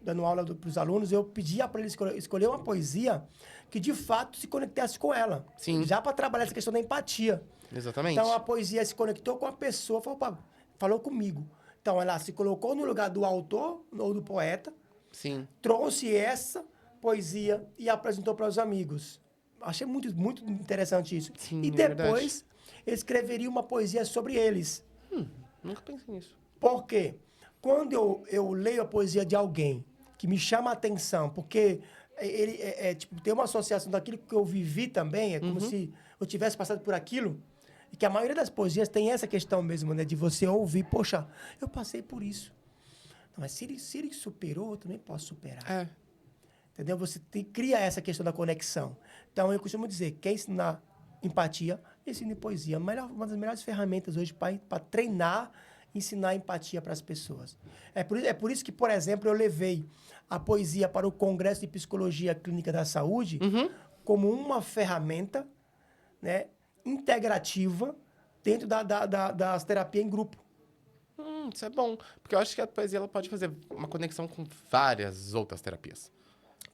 para os alunos, eu pedia para eles escolher uma poesia que de fato se conectasse com ela. Sim. Já para trabalhar essa questão da empatia. Exatamente. Então a poesia se conectou com a pessoa, falou comigo. Então ela se colocou no lugar do autor ou do poeta, Sim. trouxe essa poesia e apresentou para os amigos. Achei muito, muito interessante isso. Sim, e depois escreveria uma poesia sobre eles. Nunca pensei nisso. Por quê? Quando eu leio a poesia de alguém que me chama a atenção, porque ele tipo, tem uma associação daquilo que eu vivi também, é como se eu tivesse passado por aquilo, e que a maioria das poesias tem essa questão mesmo, né? De você ouvir, poxa, eu passei por isso. Não, mas se ele superou, eu também posso superar. Entendeu? Você cria essa questão da conexão. Então, eu costumo dizer, quer ensinar empatia, ensine poesia. Uma das melhores ferramentas hoje para treinar, ensinar empatia para as pessoas. É por isso que, por exemplo, eu levei a poesia para o Congresso de Psicologia Clínica da Saúde como uma ferramenta, né, integrativa dentro das terapias em grupo. Isso é bom. Porque eu acho que a poesia ela pode fazer uma conexão com várias outras terapias.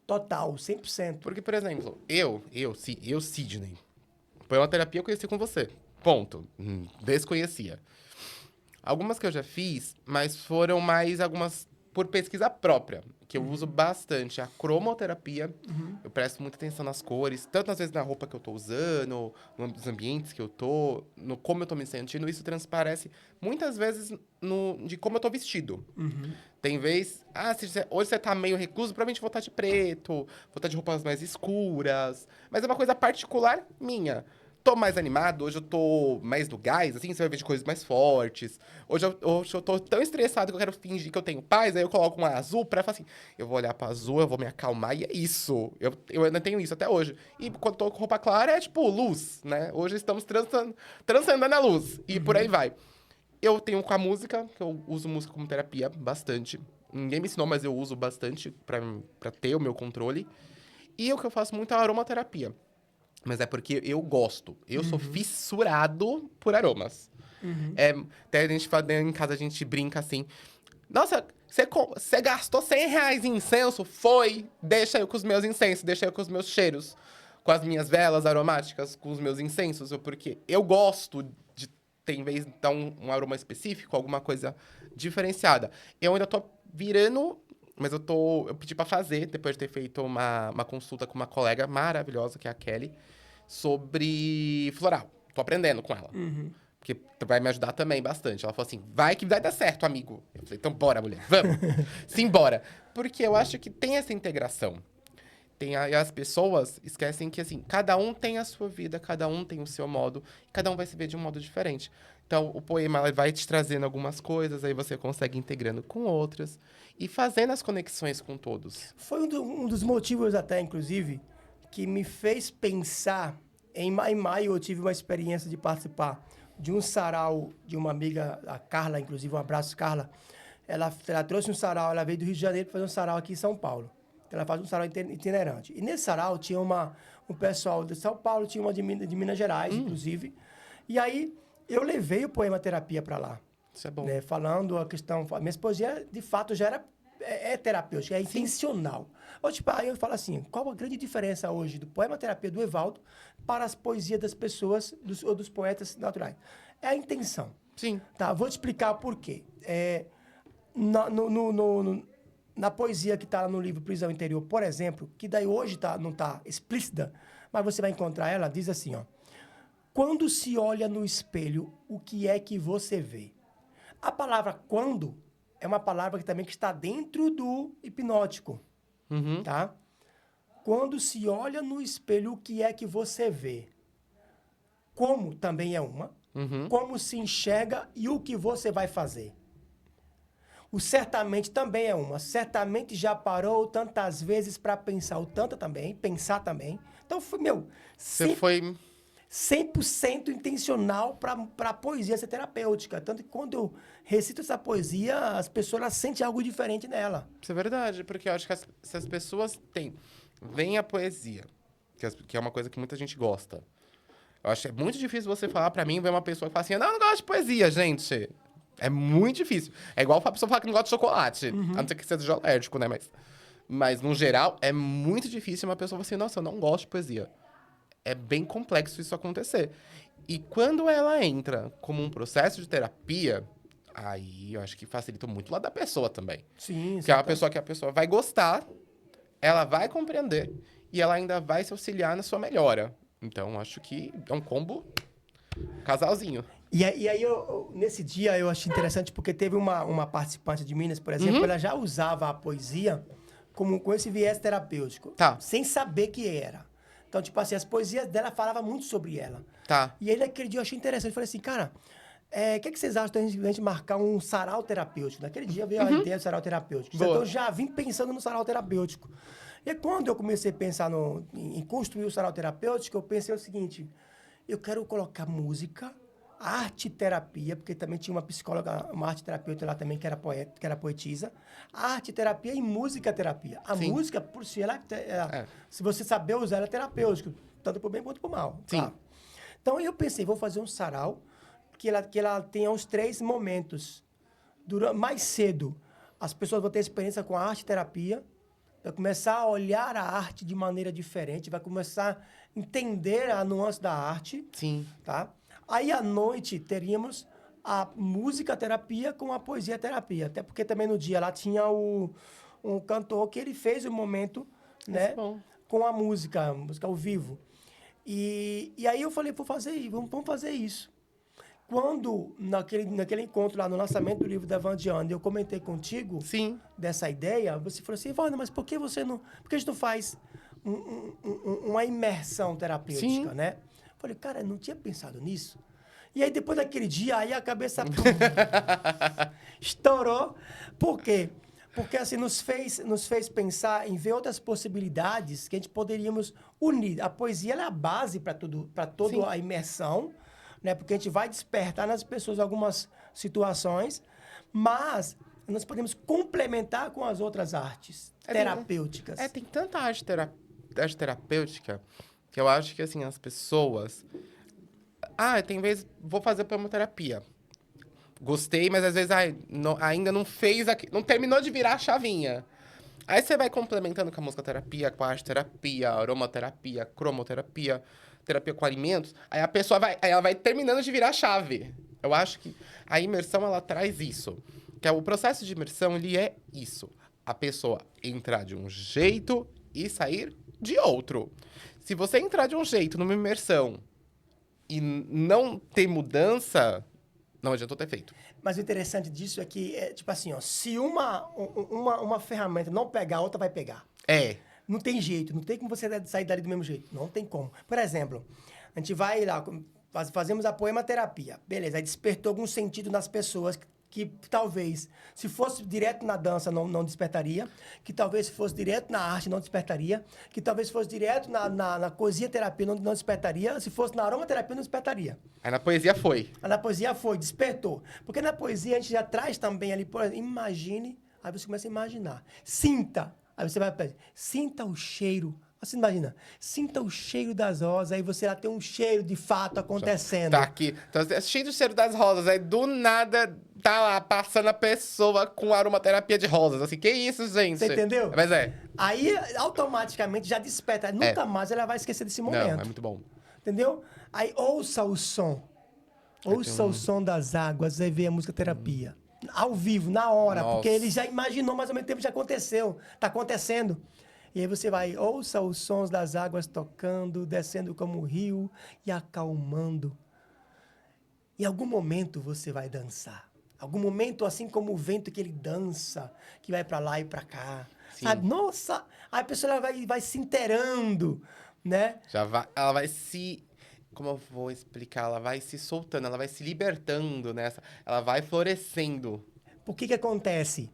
Total, 100%. Porque, por exemplo, eu, Sidney, foi uma terapia que eu conheci com você. Ponto. Desconhecia. Algumas que eu já fiz, mas foram mais algumas por pesquisa própria, que eu uso bastante. A cromoterapia, eu presto muita atenção nas cores, tanto às vezes na roupa que eu tô usando, nos ambientes que eu tô, no como eu tô me sentindo. Isso transparece muitas vezes de como eu tô vestido. Tem vez, hoje você tá meio recluso, provavelmente vou estar de preto, vou estar de roupas mais escuras, mas é uma coisa particular minha. Tô mais animado, hoje eu tô mais no gás, assim, você vai ver de coisas mais fortes. Hoje eu tô tão estressado que eu quero fingir que eu tenho paz, aí eu coloco um azul pra falar assim, eu vou olhar pro azul, eu vou me acalmar e é isso. Eu ainda tenho isso até hoje. E quando tô com roupa clara é tipo luz, né? Hoje estamos transcendendo a luz e por aí vai. Eu tenho com a música, que eu uso música como terapia bastante. Ninguém me ensinou, mas eu uso bastante pra ter o meu controle. E o que eu faço muito é a aromaterapia. Mas é porque eu gosto. Eu sou fissurado por aromas. Até a gente em casa, a gente brinca assim. Nossa, você gastou R$100 em incenso? Foi! Deixa eu com os meus incensos, deixa eu com os meus cheiros. Com as minhas velas aromáticas, com os meus incensos. Porque eu gosto de ter, em vez de dar um aroma específico, alguma coisa diferenciada. Eu ainda tô virando... Mas eu pedi pra fazer, depois de ter feito uma consulta com uma colega maravilhosa, que é a Kelly, sobre floral. Tô aprendendo com ela. Porque vai me ajudar também bastante. Ela falou assim, vai que vai dar certo, amigo. Eu falei, então bora, mulher, vamos. Simbora. Porque eu acho que tem essa integração. E as pessoas esquecem que, assim, cada um tem a sua vida, cada um tem o seu modo, cada um vai se ver de um modo diferente. Então, o poema vai te trazendo algumas coisas, aí você consegue integrando com outras e fazendo as conexões com todos. Foi um dos motivos até, inclusive, que me fez pensar... Em maio eu tive uma experiência de participar de um sarau de uma amiga, a Carla, inclusive, um abraço, Carla. Ela trouxe um sarau, ela veio do Rio de Janeiro para fazer um sarau aqui em São Paulo. Ela faz um sarau itinerante. E nesse sarau tinha um pessoal de São Paulo, tinha uma de Minas Gerais, inclusive. E aí eu levei o poema terapia para lá. Isso é bom. Né? Falando a questão... Minha poesia, de fato, já era terapêutica, é intencional. Ou, tipo, aí eu falo assim, qual a grande diferença hoje do poema terapia do Evaldo para as poesias das pessoas ou dos poetas naturais? É a intenção. Sim. Tá, vou te explicar por quê. Na poesia que está no livro Prisão Interior, por exemplo, que daí hoje não está explícita, mas você vai encontrar ela, diz assim, ó. Quando se olha no espelho, o que é que você vê? A palavra quando é uma palavra que também está dentro do hipnótico, tá? Quando se olha no espelho, o que é que você vê? Como também é uma. Como se enxerga e o que você vai fazer. O certamente também é uma. Certamente já parou tantas vezes para pensar. O tanto também, pensar também. Então, Você foi... 100% intencional para a poesia ser terapêutica. Tanto que quando eu recito essa poesia, as pessoas sentem algo diferente nela. Isso é verdade, porque eu acho que se as pessoas veem a poesia, que é uma coisa que muita gente gosta. Eu acho que é muito difícil você falar pra mim, ver uma pessoa que fala assim, não, eu não gosto de poesia, gente. É muito difícil. É igual a pessoa falar que não gosta de chocolate. A não ser que seja alérgico, né? Mas, no geral, é muito difícil uma pessoa falar assim, nossa, eu não gosto de poesia. É bem complexo isso acontecer. E quando ela entra como um processo de terapia, aí eu acho que facilita muito o lado da pessoa também. Sim, Que é uma pessoa que a pessoa vai gostar, ela vai compreender e ela ainda vai se auxiliar na sua melhora. Então, acho que é um combo casalzinho. E aí, nesse dia, eu achei interessante porque teve uma participante de Minas, por exemplo, ela já usava a poesia com esse viés terapêutico, sem saber que era. Então, tipo assim, as poesias dela falavam muito sobre ela. Tá. E aí, naquele dia, eu achei interessante. Eu falei assim, cara, o que vocês acham da gente marcar um sarau terapêutico? Naquele dia veio a ideia do sarau terapêutico. Boa. Então, já vim pensando no sarau terapêutico. E aí, quando eu comecei a pensar em construir o sarau terapêutico, eu pensei o seguinte, eu quero colocar música, arte terapia, porque também tinha uma psicóloga, uma arte terapeuta lá também, que era poeta, que era poetisa. Arte terapia e música terapia. A música, por si, se você saber usar, ela é terapêutica, tanto por bem quanto por mal. Sim. Claro. Então, eu pensei, vou fazer um sarau que ela tenha os 3 momentos. Mais cedo, as pessoas vão ter experiência com a arte terapia, vai começar a olhar a arte de maneira diferente, vai começar a entender a nuance da arte. Sim. Tá? Aí, à noite, teríamos a música terapia com a poesia terapia. Até porque também no dia lá tinha um cantor que ele fez o momento, né, com a música ao vivo. E aí eu falei, vamos fazer isso. Quando, naquele encontro lá no lançamento do livro da Vandiane, eu comentei contigo dessa ideia, você falou assim, Wanda, mas por que você não... Por que a gente não faz uma imersão terapêutica, né? Eu falei, cara, eu não tinha pensado nisso. E aí, depois daquele dia, aí a cabeça estourou. Por quê? Porque, assim, nos fez pensar em ver outras possibilidades que a gente poderíamos unir. A poesia ela é a base para toda a imersão, né? Porque a gente vai despertar nas pessoas algumas situações, mas nós podemos complementar com as outras artes terapêuticas. Tem tanta arte terapêutica que eu acho que, assim, as pessoas... tem vezes... Vou fazer poemoterapia. Gostei, mas às vezes ainda não fez... não terminou de virar a chavinha. Aí você vai complementando com a musicoterapia, com a arte terapia, aromaterapia, cromoterapia, terapia com alimentos. Aí a pessoa ela vai terminando de virar a chave. Eu acho que a imersão, ela traz isso. Que é o processo de imersão, ele é isso. A pessoa entrar de um jeito e sair de outro. Se você entrar de um jeito numa imersão e não ter mudança, não adiantou ter feito. Mas o interessante disso é que, tipo assim, ó, se uma ferramenta não pegar, a outra vai pegar. Não tem jeito, não tem como você sair dali do mesmo jeito. Não tem como. Por exemplo, a gente vai lá, fazemos a poematerapia. Beleza, aí despertou algum sentido nas pessoas que talvez, se fosse direto na dança, não despertaria, que talvez se fosse direto na arte, não despertaria, que talvez se fosse direto na coisinha terapia, não despertaria, se fosse na aromaterapia, não despertaria. Aí na poesia foi. Aí na poesia foi, despertou. Porque na poesia a gente já traz também ali, por exemplo, imagine, aí você começa a imaginar. Sinta, aí você vai, sinta o cheiro Você imagina, sinta o cheiro das rosas, aí você lá tem um cheiro de fato acontecendo. Tá aqui. Então, assistindo o cheiro das rosas. Aí, do nada, tá lá, passando a pessoa com aromaterapia de rosas. Assim, que isso, gente? Você entendeu? Mas é. Aí, automaticamente, já desperta. Nunca mais ela vai esquecer desse momento. Não, é muito bom. Entendeu? Aí, ouça o som. Ouça o som das águas, aí vem a música terapia. Ao vivo, na hora, Nossa. porque ele já imaginou, mas ao mesmo tempo já aconteceu. Tá acontecendo. E aí você vai, ouça os sons das águas tocando, descendo como o rio e acalmando. Em algum momento você vai dançar. Algum momento, assim como o vento que ele dança, que vai pra lá e pra cá. Sim. Sabe? Nossa! Aí a pessoa ela vai se inteirando, né? Ela vai se... Como eu vou explicar? Ela vai se soltando, ela vai se libertando nessa. Ela vai florescendo. Por que acontece?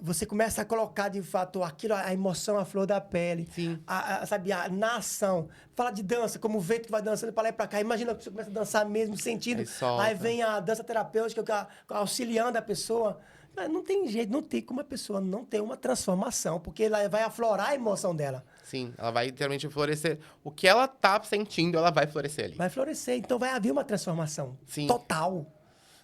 Você começa a colocar, de fato, aquilo, a emoção, a flor da pele. Sim. Sabe, na ação. Fala de dança, como o vento que vai dançando para lá e para cá. Imagina que você começa a dançar mesmo, sentindo. Aí solta. Aí vem a dança terapêutica, auxiliando a pessoa. Não tem jeito, não tem como a pessoa não ter uma transformação, porque ela vai aflorar a emoção dela. Sim, ela vai literalmente florescer. O que ela tá sentindo, ela vai florescer ali. Vai florescer, então vai haver uma transformação. Sim. Total.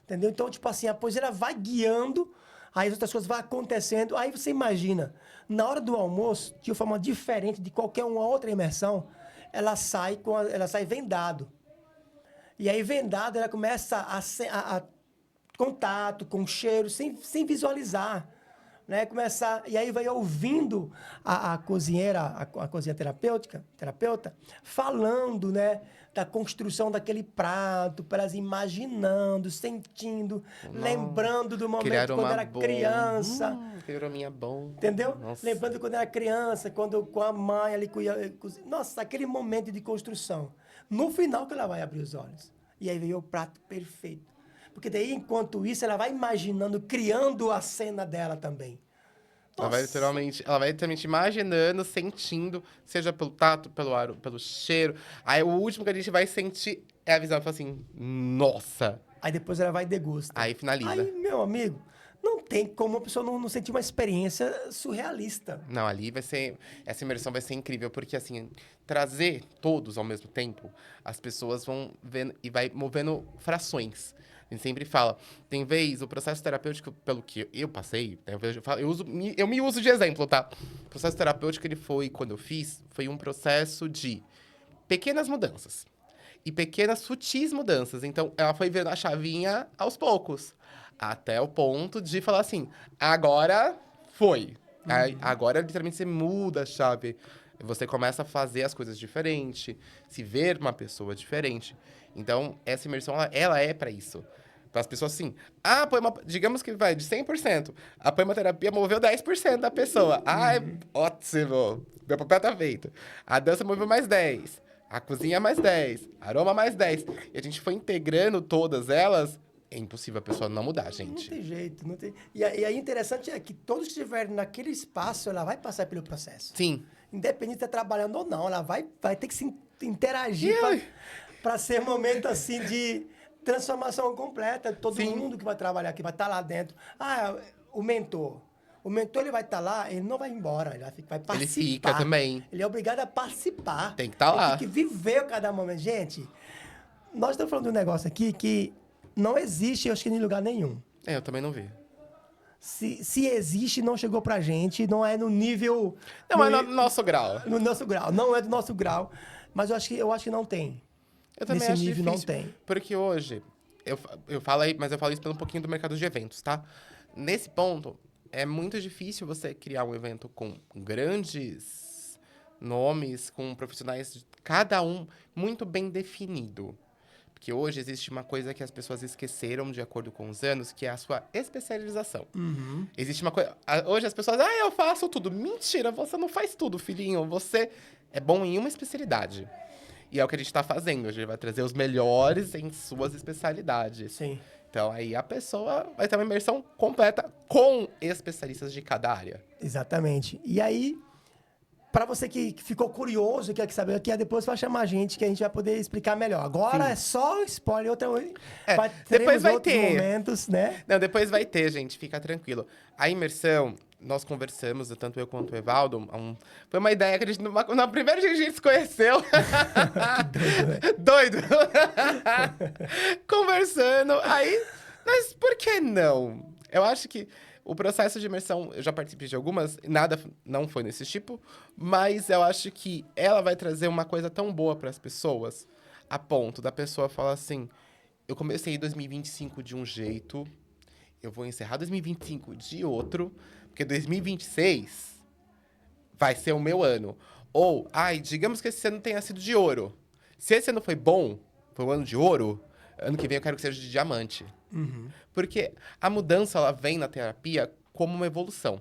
Entendeu? Então, tipo assim, a poesia vai guiando, aí as outras coisas vão acontecendo. Aí você imagina, na hora do almoço, de uma forma diferente de qualquer uma outra imersão, ela sai vendado. E aí, vendado, ela começa a contato com o cheiro, sem visualizar. Né? E aí vai ouvindo a cozinheira, a cozinha terapeuta, falando, né, da construção daquele prato, para elas imaginando, sentindo, lembrando do momento quando era criança. Que arominha bom. Entendeu? Nossa. Lembrando quando era criança, quando com a mãe ali nossa, aquele momento de construção. No final que ela vai abrir os olhos. E aí veio o prato perfeito. Porque daí, enquanto isso, ela vai imaginando, criando a cena dela também. Ela vai literalmente imaginando, sentindo, seja pelo tato, pelo ar, pelo cheiro. Aí o último que a gente vai sentir é a visão. Fala assim, nossa. Aí depois ela vai e degusta. Aí finaliza. Aí, meu amigo, não tem como a pessoa não sentir uma experiência surrealista. Não, ali vai ser... Essa imersão vai ser incrível, porque assim, trazer todos ao mesmo tempo, as pessoas vão vendo e vai movendo frações. A gente sempre fala, tem vez, o processo terapêutico, pelo que eu passei, eu me uso de exemplo, tá? O processo terapêutico, ele foi, quando eu fiz, foi um processo de pequenas mudanças. E pequenas sutis mudanças. Então, ela foi vendo a chavinha aos poucos. Até o ponto de falar assim, agora foi. Aí, agora, literalmente, você muda a chave. Você começa a fazer as coisas diferente, se ver uma pessoa diferente. Então, essa imersão, ela é pra isso. Para as pessoas assim, digamos que vai de 100%, a poemoterapia moveu 10% da pessoa. É ótimo, meu papel tá feito. A dança moveu mais 10, a cozinha mais 10, aroma mais 10. E a gente foi integrando todas elas, é impossível a pessoa não mudar, gente. Não tem jeito, não tem... E aí interessante é que todos que estiverem naquele espaço, ela vai passar pelo processo. Sim. Independente de estar trabalhando ou não, ela vai ter que se interagir para ser um momento assim de transformação completa. Todo Sim. mundo que vai trabalhar aqui vai estar lá dentro. O mentor. O mentor, ele vai estar lá, ele não vai embora, ele vai participar. Ele fica também. Ele é obrigado a participar. Tem que estar lá. Ele tem que viver cada momento. Gente, nós estamos falando de um negócio aqui que não existe, eu acho que em lugar nenhum. Eu também não vi. Se existe, não chegou pra gente, não é no nível... Não é no nosso grau. No nosso grau, não é do nosso grau. Mas eu acho que não tem. Eu também Nesse acho nível difícil, não tem. Porque hoje, eu falo aí, mas eu falo isso pelo um pouquinho do mercado de eventos, tá? Nesse ponto, é muito difícil você criar um evento com grandes nomes, com profissionais, cada um muito bem definido. Porque hoje existe uma coisa que as pessoas esqueceram de acordo com os anos, que é a sua especialização. Uhum. Existe uma coisa... Hoje as pessoas... eu faço tudo. Mentira, você não faz tudo, filhinho. Você é bom em uma especialidade. E é o que a gente tá fazendo. A gente vai trazer os melhores em suas especialidades. Sim. Então, aí a pessoa vai ter uma imersão completa com especialistas de cada área. Exatamente. E aí, para você que ficou curioso, que quer saber, que depois vai chamar a gente, que a gente vai poder explicar melhor. Agora Sim. é só spoiler. Depois vai outros ter momentos, né? Não, depois vai ter, gente. Fica tranquilo. A imersão, nós conversamos, tanto eu quanto o Evaldo, foi uma ideia que a gente, na primeira vez que a gente se conheceu, doido, conversando, aí, mas por que não? Eu acho que o processo de imersão, eu já participei de algumas, nada não foi nesse tipo, mas eu acho que ela vai trazer uma coisa tão boa para as pessoas, a ponto da pessoa falar assim, eu comecei 2025 de um jeito, eu vou encerrar 2025 de outro, porque 2026 vai ser o meu ano. Ou, digamos que esse ano tenha sido de ouro. Se esse ano foi bom, foi um ano de ouro, ano que vem eu quero que seja de diamante. Porque a mudança, ela vem na terapia como uma evolução.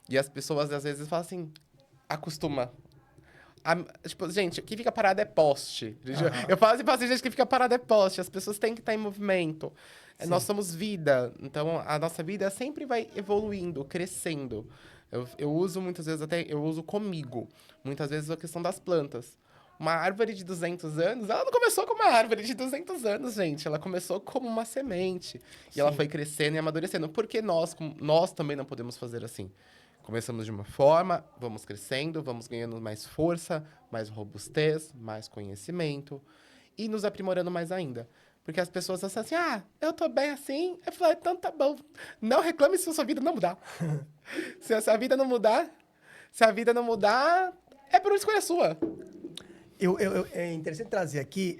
E as pessoas, às vezes, falam assim, acostuma. Tipo, gente, o que fica parado é poste. Eu falo assim, gente, o que fica parado é poste. As pessoas têm que estar em movimento. Nós somos vida. Então, a nossa vida sempre vai evoluindo, crescendo. Eu uso muitas vezes, até eu uso comigo. Muitas vezes a questão das plantas. Uma árvore de 200 anos, ela não começou como uma árvore de 200 anos, gente. Ela começou como uma semente. E ela foi crescendo e amadurecendo. Por que nós também não podemos fazer assim? Começamos de uma forma, vamos crescendo, vamos ganhando mais força, mais robustez, mais conhecimento e nos aprimorando mais ainda. Porque as pessoas falam assim, eu tô bem assim. Eu falo, então tá bom. Não reclame se a sua vida não mudar. Se a vida não mudar, é por uma escolha sua. É interessante trazer aqui,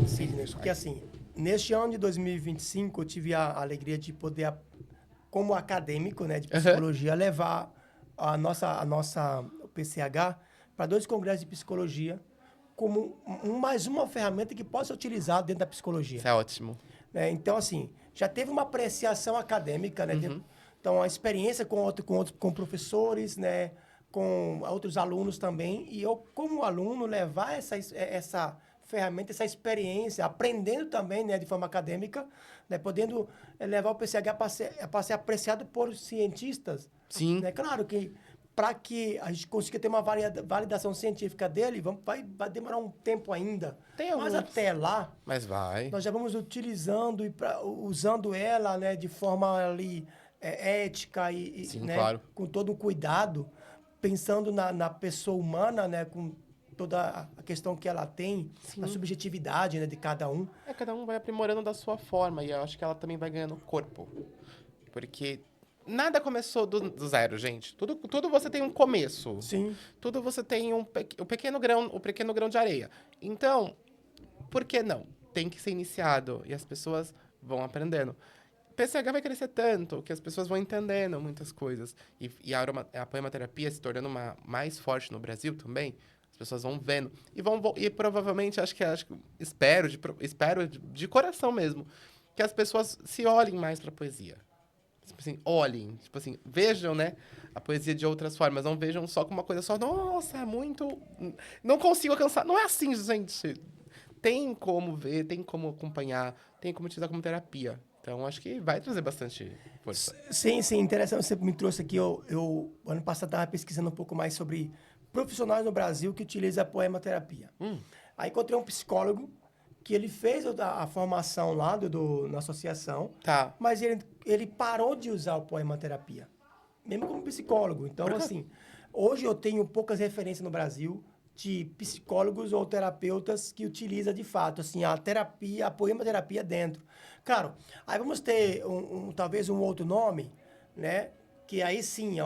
Sidney, porque assim, neste ano de 2025, eu tive a alegria de poder, como acadêmico, né, de psicologia, levar o PCH para 2 congressos de psicologia como mais uma ferramenta que possa ser utilizada dentro da psicologia. Isso é ótimo. Então, assim, já teve uma apreciação acadêmica, né? Então, a experiência com professores, né? Com outros alunos também. E eu, como aluno, levar essa ferramenta, essa experiência, aprendendo também, né? De forma acadêmica, né? Podendo levar o PCH para ser apreciado por cientistas. Sim. Né? Claro que para que a gente consiga ter uma validação científica dele, vai demorar um tempo ainda. Mas até lá, nós já vamos utilizando usando ela, né, de forma ali ética Sim, né, claro. com todo o cuidado, pensando na pessoa humana, né, com toda a questão que ela tem, a subjetividade, né, de cada um. Cada um vai aprimorando da sua forma e eu acho que ela também vai ganhando corpo. Porque nada começou do zero, gente. Tudo você tem um começo. Sim. Tudo você tem o pequeno grão de areia. Então, por que não? Tem que ser iniciado e as pessoas vão aprendendo. O PCH vai crescer tanto que as pessoas vão entendendo muitas coisas. E a poematerapia se tornando mais forte no Brasil também, as pessoas vão vendo. E provavelmente, espero de coração mesmo, que as pessoas se olhem mais para a poesia. Tipo assim, olhem, tipo assim, vejam, né, a poesia de outras formas, não vejam só como uma coisa só, nossa, é muito, não consigo alcançar, não é assim, gente. Tem como ver, tem como acompanhar, tem como utilizar como terapia. Então, acho que vai trazer bastante força. Sim, interessante, você me trouxe aqui, eu ano passado estava pesquisando um pouco mais sobre profissionais no Brasil que utilizam a poematerapia. Aí encontrei um psicólogo que ele fez a formação lá na associação, mas ele parou de usar o poematerapia, mesmo como psicólogo. Então, assim, hoje eu tenho poucas referências no Brasil de psicólogos ou terapeutas que utilizam, de fato, assim, a poematerapia dentro. Claro, aí vamos ter talvez um outro nome, né? Que aí sim,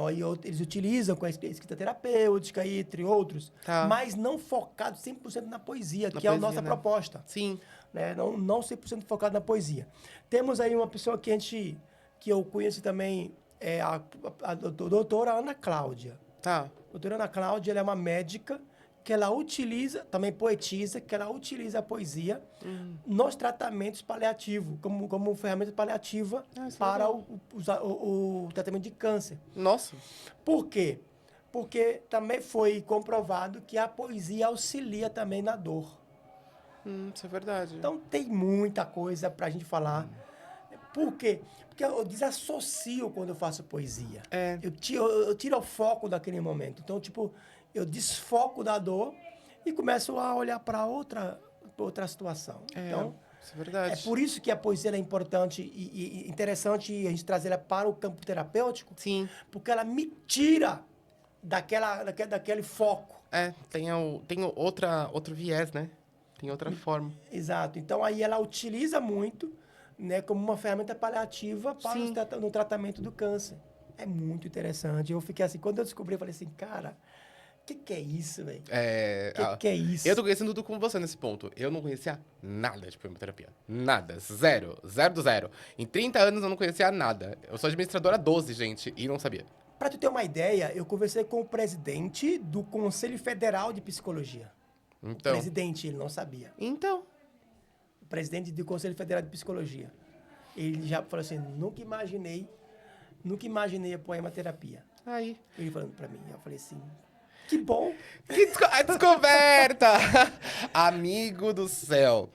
eles utilizam com a escrita terapêutica, entre outros, mas não focado 100% na poesia, que é a nossa proposta. Sim. Né? Não 100% focado na poesia. Temos aí uma pessoa que eu conheço também, a doutora Ana Cláudia. A doutora Ana Cláudia, ela é uma médica que ela utiliza, também poetisa, que ela utiliza a poesia nos tratamentos paliativos, como ferramenta paliativa para o tratamento de câncer. Nossa! Por quê? Porque também foi comprovado que a poesia auxilia também na dor. Isso é verdade. Então tem muita coisa pra gente falar. Por quê? Porque eu desassocio quando eu faço poesia. Eu tiro o foco daquele momento. Então, tipo, eu desfoco da dor e começo a olhar para outra situação. Então, Isso é verdade. É por isso que a poesia ela é importante e interessante a gente trazer ela para o campo terapêutico, Sim. porque ela me tira daquele foco. Tem outro viés, né? Tem outra forma. Exato. Então, aí ela utiliza muito, né, como uma ferramenta paliativa para Sim. no tratamento do câncer. É muito interessante. Eu fiquei assim, quando eu descobri, eu falei assim, cara, que é isso, velho? Que é isso? Eu tô conhecendo tudo com você nesse ponto. Eu não conhecia nada de poemoterapia. Nada. Zero. Zero do zero. Em 30 anos eu não conhecia nada. Eu sou administradora há 12, gente, e não sabia. Para tu ter uma ideia, eu conversei com o presidente do Conselho Federal de Psicologia. O Então. presidente, ele não sabia. Então. O presidente do Conselho Federal de Psicologia. Ele já falou assim, nunca imaginei a poematerapia. Aí. Ele falando para mim, eu falei assim, que bom. A descoberta! Amigo do céu.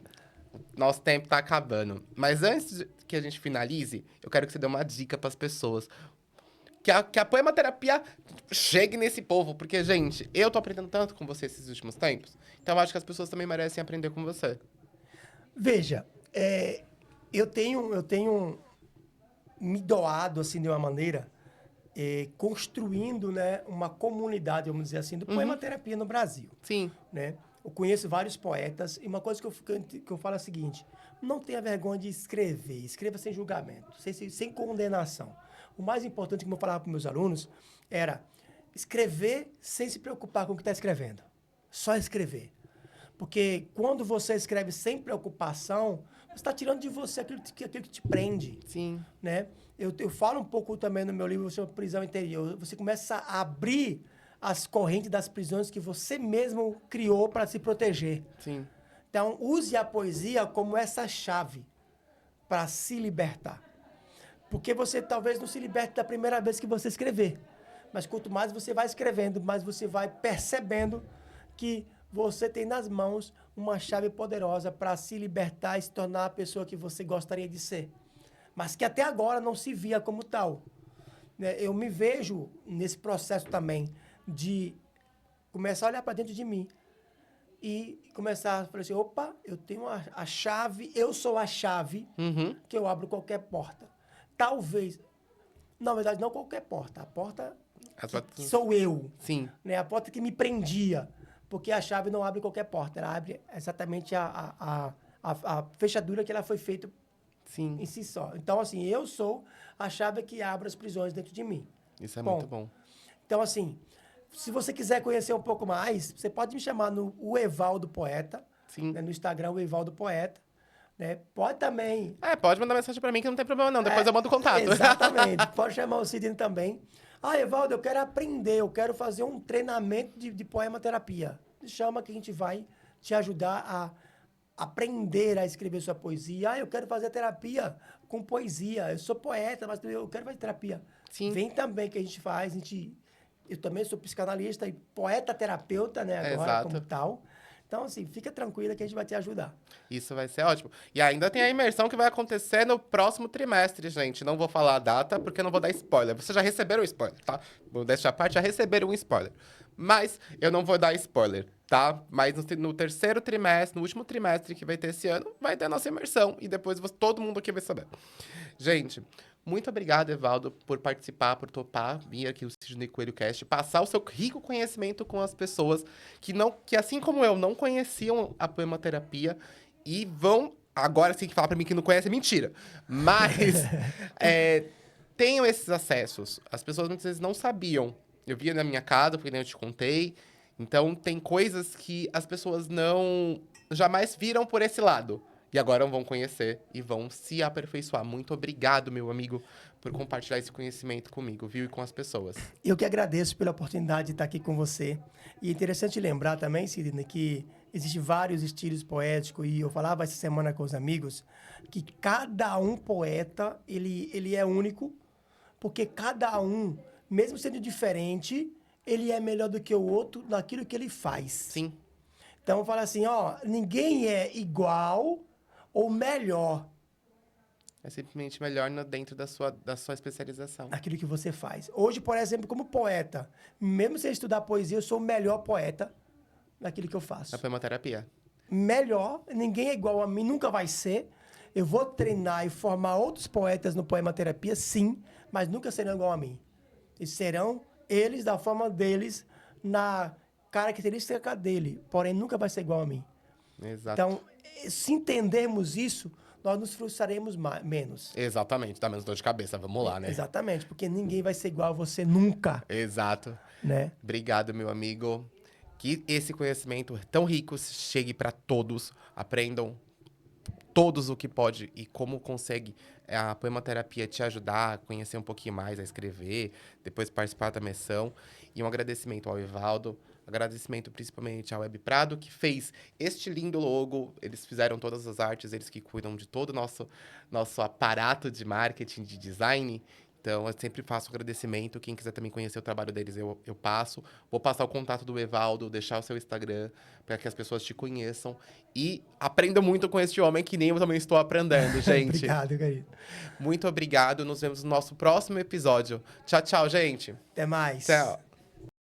Nosso tempo tá acabando. Mas antes que a gente finalize, eu quero que você dê uma dica pras pessoas. Que a poematerapia chegue nesse povo. Porque, gente, eu tô aprendendo tanto com você esses últimos tempos. Então, eu acho que as pessoas também merecem aprender com você. Veja, eu tenho me doado, assim, de uma maneira, construindo, né, uma comunidade, vamos dizer assim, do poematerapia no Brasil. Sim. Né? Eu conheço vários poetas e uma coisa que eu falo é a seguinte, não tenha vergonha de escrever, escreva sem julgamento, sem condenação. O mais importante, como eu falava para meus alunos, era escrever sem se preocupar com o que está escrevendo. Só escrever. Porque quando você escreve sem preocupação, você está tirando de você aquilo que te prende. Sim. Né? Eu falo um pouco também no meu livro sobre prisão interior. Você começa a abrir as correntes das prisões que você mesmo criou para se proteger. Sim. Então, use a poesia como essa chave para se libertar. Porque você talvez não se liberte da primeira vez que você escrever. Mas quanto mais você vai escrevendo, mais você vai percebendo que você tem nas mãos uma chave poderosa para se libertar e se tornar a pessoa que você gostaria de ser. Mas que até agora não se via como tal. Eu me vejo nesse processo também de começar a olhar para dentro de mim e começar a falar assim, opa, eu tenho a chave, eu sou a chave que eu abro qualquer porta. Talvez, na verdade, não qualquer porta, a porta que sou eu. Sim. Né? A porta que me prendia, porque a chave não abre qualquer porta, ela abre exatamente a fechadura que ela foi feita Sim. em si só. Então, assim, eu sou a chave que abre as prisões dentro de mim. Isso é muito bom. Então, assim, se você quiser conhecer um pouco mais, você pode me chamar no Evaldo Poeta. Sim. Né? No Instagram, o Evaldo Poeta. Né? Pode também... Pode mandar mensagem pra mim que não tem problema não. Depois eu mando o contato. Exatamente. Pode chamar o Sidney também. Evaldo, eu quero aprender, eu quero fazer um treinamento de poematerapia. Chama que a gente vai te ajudar a aprender a escrever sua poesia. Eu quero fazer terapia com poesia. Eu sou poeta, mas eu quero fazer terapia. Sim. Vem também que a gente faz. Eu também sou psicanalista e poeta-terapeuta, né? Agora, Exato. como tal. Então, assim, fica tranquila que a gente vai te ajudar. Isso vai ser ótimo. E ainda tem a imersão que vai acontecer no próximo trimestre, gente. Não vou falar a data, porque não vou dar spoiler. Vocês já receberam o spoiler, tá? Vou deixar a parte, já receberam um spoiler. Mas eu não vou dar spoiler, tá? Mas no terceiro trimestre, no último trimestre que vai ter esse ano, vai ter a nossa imersão. E depois todo mundo aqui vai saber. Gente, muito obrigado, Evaldo, por participar, por topar, vir aqui o Sidney Coelho Cast, passar o seu rico conhecimento com as pessoas que assim como eu, não conheciam a poematerapia e vão... Agora, sim, que falar pra mim que não conhece é mentira. Mas tenham esses acessos. As pessoas muitas vezes não sabiam. Eu via na minha casa, porque nem eu te contei. Então, tem coisas que as pessoas jamais viram por esse lado. E agora vão conhecer e vão se aperfeiçoar. Muito obrigado, meu amigo, por compartilhar esse conhecimento comigo, viu? E com as pessoas. Eu que agradeço pela oportunidade de estar aqui com você. E é interessante lembrar também, Sidney, que existem vários estilos poéticos. E eu falava essa semana com os amigos que cada um poeta, ele é único. Porque cada um, mesmo sendo diferente, ele é melhor do que o outro naquilo que ele faz. Sim. Então, eu falo assim, ninguém é igual ou melhor. É simplesmente melhor dentro da sua especialização. Naquilo que você faz. Hoje, por exemplo, como poeta, mesmo sem estudar poesia, eu sou o melhor poeta naquilo que eu faço. A poematerapia. melhor, ninguém é igual a mim, nunca vai ser. Eu vou treinar e formar outros poetas no Poema Terapia, sim, mas nunca serão igual a mim. E serão eles da forma deles, na característica dele, porém nunca vai ser igual a mim. Exato. Então, se entendermos isso, nós nos frustraremos menos. Exatamente, dá menos dor de cabeça, vamos lá, né? Exatamente, porque ninguém vai ser igual a você nunca, Exato. né? Obrigado, meu amigo. Que esse conhecimento tão rico chegue para todos, aprendam todos o que pode e como consegue a poematerapia te ajudar a conhecer um pouquinho mais, a escrever, depois participar da missão. E um agradecimento ao Evaldo, agradecimento principalmente ao Web Prado, que fez este lindo logo. Eles fizeram todas as artes, eles que cuidam de todo o nosso aparato de marketing, de design. Então, eu sempre faço agradecimento. Quem quiser também conhecer o trabalho deles, eu passo. Vou passar o contato do Evaldo, deixar o seu Instagram, para que as pessoas te conheçam. E aprendam muito com este homem, que nem eu também estou aprendendo, gente. Obrigado, querido. Muito obrigado. Nos vemos no nosso próximo episódio. Tchau, tchau, gente. Até mais. Tchau.